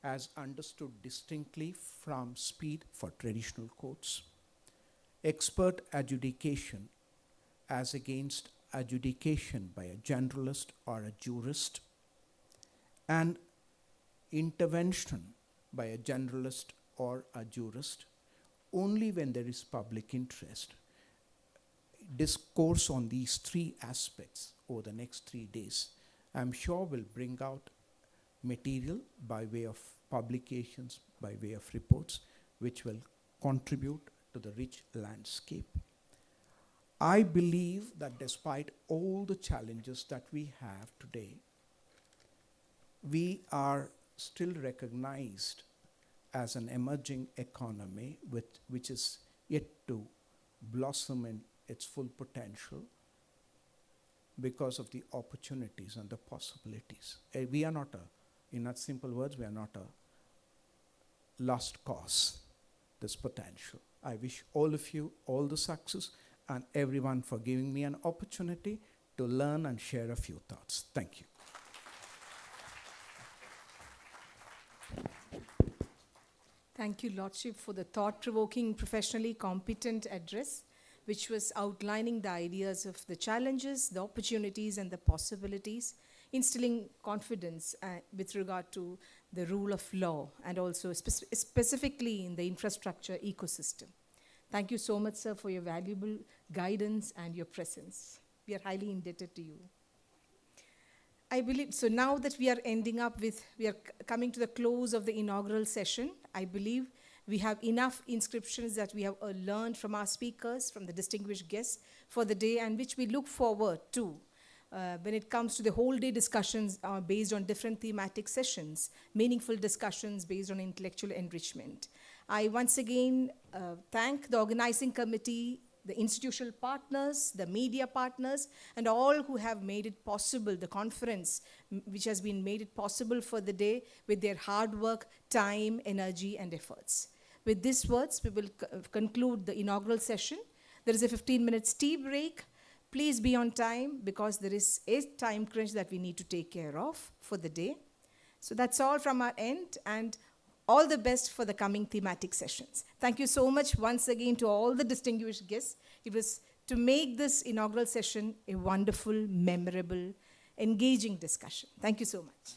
as understood distinctly from speed for traditional courts, expert adjudication as against adjudication by a generalist or a jurist, and intervention by a generalist or a jurist only when there is public interest. Discourse on these three aspects over the next 3 days, I'm sure will bring out material by way of publications, by way of reports, which will contribute to the rich landscape. I believe that despite all the challenges that we have today, we are still recognized as an emerging economy which is yet to blossom in its full potential because of the opportunities and the possibilities. We are not in simple words, we are not a lost cause, this potential. I wish all of you all the success and everyone for giving me an opportunity to learn and share a few thoughts. Thank you. Thank you, Lordship, for the thought-provoking, professionally competent address, which was outlining the ideas of the challenges, the opportunities, and the possibilities, instilling confidence with regard to the rule of law, and also specifically in the infrastructure ecosystem. Thank you so much, sir, for your valuable guidance and your presence. We are highly indebted to you. I believe, so now that we are coming to the close of the inaugural session, I believe we have enough inscriptions that we have learned from our speakers, from the distinguished guests for the day, and which we look forward to when it comes to the whole day discussions based on different thematic sessions, meaningful discussions based on intellectual enrichment. I once again thank the organizing committee, the institutional partners, the media partners, and all who have made it possible, the conference which has been made it possible for the day with their hard work, time, energy, and efforts. With these words, we will conclude the inaugural session. There is a 15-minute tea break. Please be on time because there is a time crunch that we need to take care of for the day. So that's all from our end, and all the best for the coming thematic sessions. Thank you so much once again to all the distinguished guests. It was to make this inaugural session a wonderful, memorable, engaging discussion. Thank you so much.